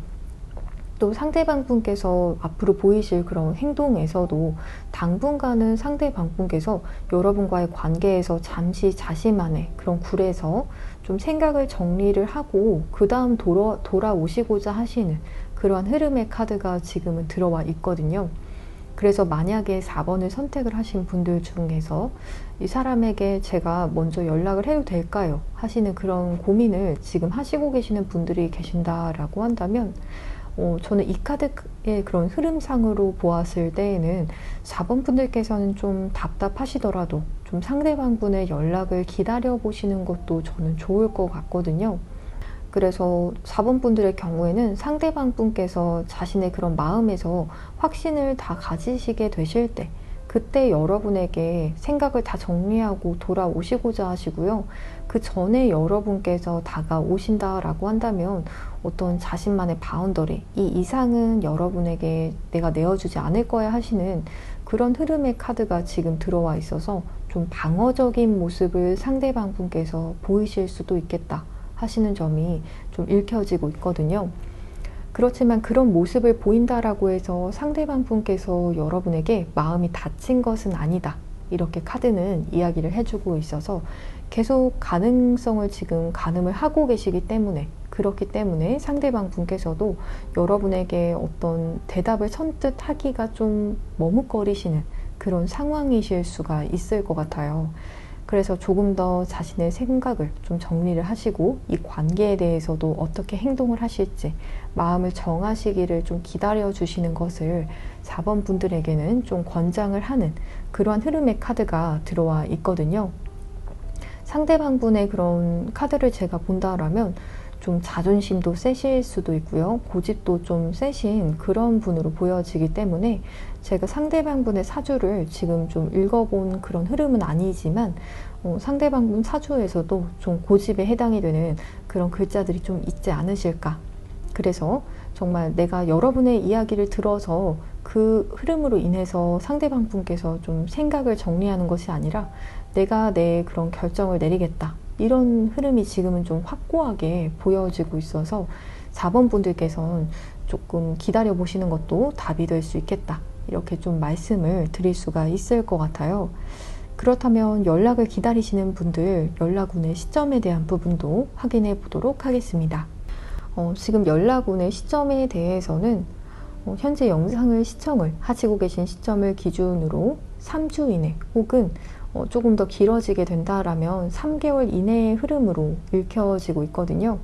또 상대방 분께서 앞으로 보이실 그런 행동에서도 당분간은 상대방 분께서 여러분과의 관계에서 잠시 자신만의 그런 굴에서 좀 생각을 정리를 하고 그 다음 돌아오시고자 하시는 그러한 흐름의 카드가 지금은 들어와 있거든요. 그래서 만약에 4번을 선택을 하신 분들 중에서 이 사람에게 제가 먼저 연락을 해도 될까요? 하시는 그런 고민을 지금 하시고 계시는 분들이 계신다라고 한다면, 저는 이 카드의 그런 흐름상으로 보았을 때에는 4번 분들께서는 좀 답답하시더라도 좀 상대방 분의 연락을 기다려 보시는 것도 저는 좋을 것 같거든요. 그래서 4번 분들의 경우에는 상대방 분께서 자신의 그런 마음에서 확신을 다 가지시게 되실 때, 그때 여러분에게 생각을 다 정리하고 돌아오시고자 하시고요. 그 전에 여러분께서 다가오신다라고 한다면 어떤 자신만의 바운더리, 이 이상은 여러분에게 내가 내어주지 않을 거야 하시는 그런 흐름의 카드가 지금 들어와 있어서 좀 방어적인 모습을 상대방 분께서 보이실 수도 있겠다 하시는 점이 좀 읽혀지고 있거든요. 그렇지만 그런 모습을 보인다라고 해서 상대방 분께서 여러분에게 마음이 닫힌 것은 아니다. 이렇게 카드는 이야기를 해주고 있어서 계속 가능성을 지금 가늠을 하고 계시기 때문에, 그렇기 때문에 상대방 분께서도 여러분에게 어떤 대답을 선뜻 하기가 좀 머뭇거리시는 그런 상황이실 수가 있을 것 같아요. 그래서 조금 더 자신의 생각을 좀 정리를 하시고 이 관계에 대해서도 어떻게 행동을 하실지 마음을 정하시기를 좀 기다려 주시는 것을 4번 분들에게는 좀 권장을 하는 그러한 흐름의 카드가 들어와 있거든요. 상대방 분의 그런 카드를 제가 본다라면 좀 자존심도 세실 수도 있고요. 고집도 좀 세신 그런 분으로 보여지기 때문에 제가 상대방 분의 사주를 지금 좀 읽어본 그런 흐름은 아니지만 상대방 분 사주에서도 좀 고집에 해당이 되는 그런 글자들이 좀 있지 않으실까. 그래서 정말 내가 여러분의 이야기를 들어서 그 흐름으로 인해서 상대방 분께서 좀 생각을 정리하는 것이 아니라 내가 내 그런 결정을 내리겠다. 이런 흐름이 지금은 좀 확고하게 보여지고 있어서 4번 분들께서는 조금 기다려 보시는 것도 답이 될 수 있겠다. 이렇게 좀 말씀을 드릴 수가 있을 것 같아요. 그렇다면 연락을 기다리시는 분들 연락 운의 시점에 대한 부분도 확인해 보도록 하겠습니다. 지금 연락 운의 시점에 대해서는 현재 영상을 시청을 하시고 계신 시점을 기준으로 3주 이내 혹은 조금 더 길어지게 된다라면 3개월 이내의 흐름으로 읽혀지고 있거든요.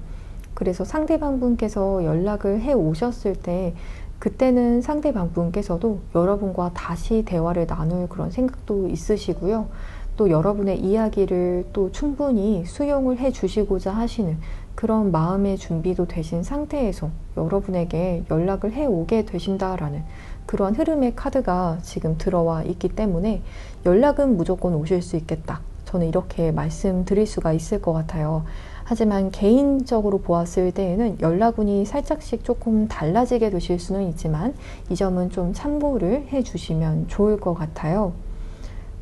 그래서 상대방분께서 연락을 해 오셨을 때 그때는 상대방분께서도 여러분과 다시 대화를 나눌 그런 생각도 있으시고요. 또 여러분의 이야기를 또 충분히 수용을 해 주시고자 하시는 그런 마음의 준비도 되신 상태에서 여러분에게 연락을 해 오게 되신다라는 그러한 흐름의 카드가 지금 들어와 있기 때문에 연락은 무조건 오실 수 있겠다. 저는 이렇게 말씀드릴 수가 있을 것 같아요. 하지만 개인적으로 보았을 때에는 연락운이 살짝씩 조금 달라지게 되실 수는 있지만 이 점은 좀 참고를 해 주시면 좋을 것 같아요.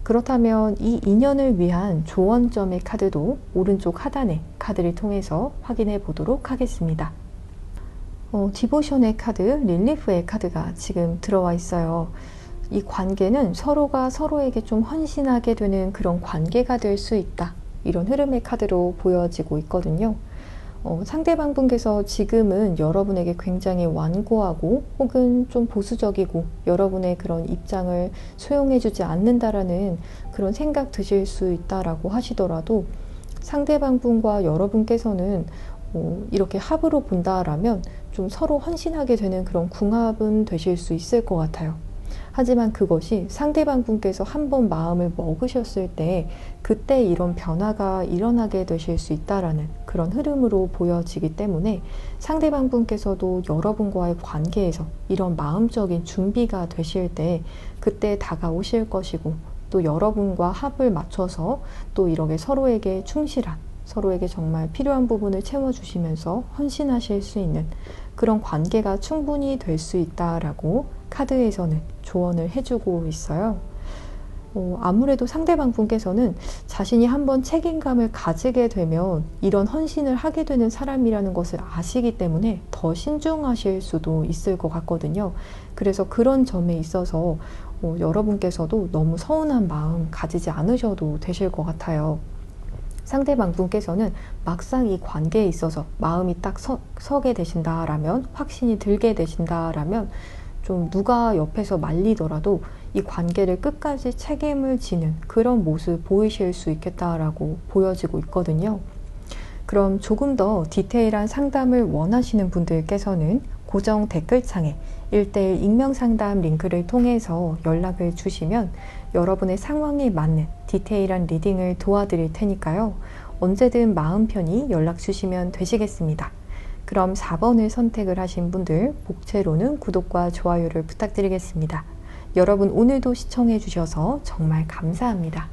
그렇다면 이 인연을 위한 조언점의 카드도 오른쪽 하단의 카드를 통해서 확인해 보도록 하겠습니다. 디보션의 카드, 릴리프의 카드가 지금 들어와 있어요. 이 관계는 서로가 서로에게 좀 헌신하게 되는 그런 관계가 될 수 있다. 이런 흐름의 카드로 보여지고 있거든요. 상대방분께서 지금은 여러분에게 굉장히 완고하고 혹은 좀 보수적이고 여러분의 그런 입장을 수용해주지 않는다라는 그런 생각 드실 수 있다라고 하시더라도 상대방분과 여러분께서는 이렇게 합으로 본다라면 좀 서로 헌신하게 되는 그런 궁합은 되실 수 있을 것 같아요. 하지만 그것이 상대방분께서 한번 마음을 먹으셨을 때 그때 이런 변화가 일어나게 되실 수 있다라는 그런 흐름으로 보여지기 때문에 상대방분께서도 여러분과의 관계에서 이런 마음적인 준비가 되실 때 그때 다가오실 것이고 또 여러분과 합을 맞춰서 또 이렇게 서로에게 충실한 서로에게 정말 필요한 부분을 채워주시면서 헌신하실 수 있는 그런 관계가 충분히 될 수 있다라고 카드에서는 조언을 해주고 있어요. 아무래도 상대방분께서는 자신이 한번 책임감을 가지게 되면 이런 헌신을 하게 되는 사람이라는 것을 아시기 때문에 더 신중하실 수도 있을 것 같거든요. 그래서 그런 점에 있어서 여러분께서도 너무 서운한 마음 가지지 않으셔도 되실 것 같아요. 상대방분께서는 막상 이 관계에 있어서 마음이 딱 서게 되신다라면, 확신이 들게 되신다라면 좀 누가 옆에서 말리더라도 이 관계를 끝까지 책임을 지는 그런 모습 보이실 수 있겠다라고 보여지고 있거든요. 그럼 조금 더 디테일한 상담을 원하시는 분들께서는 고정 댓글창에 1:1 익명 상담 링크를 통해서 연락을 주시면 여러분의 상황에 맞는 디테일한 리딩을 도와드릴 테니까요. 언제든 마음 편히 연락 주시면 되시겠습니다. 그럼 4번을 선택을 하신 분들 복채로는 구독과 좋아요를 부탁드리겠습니다. 여러분 오늘도 시청해 주셔서 정말 감사합니다.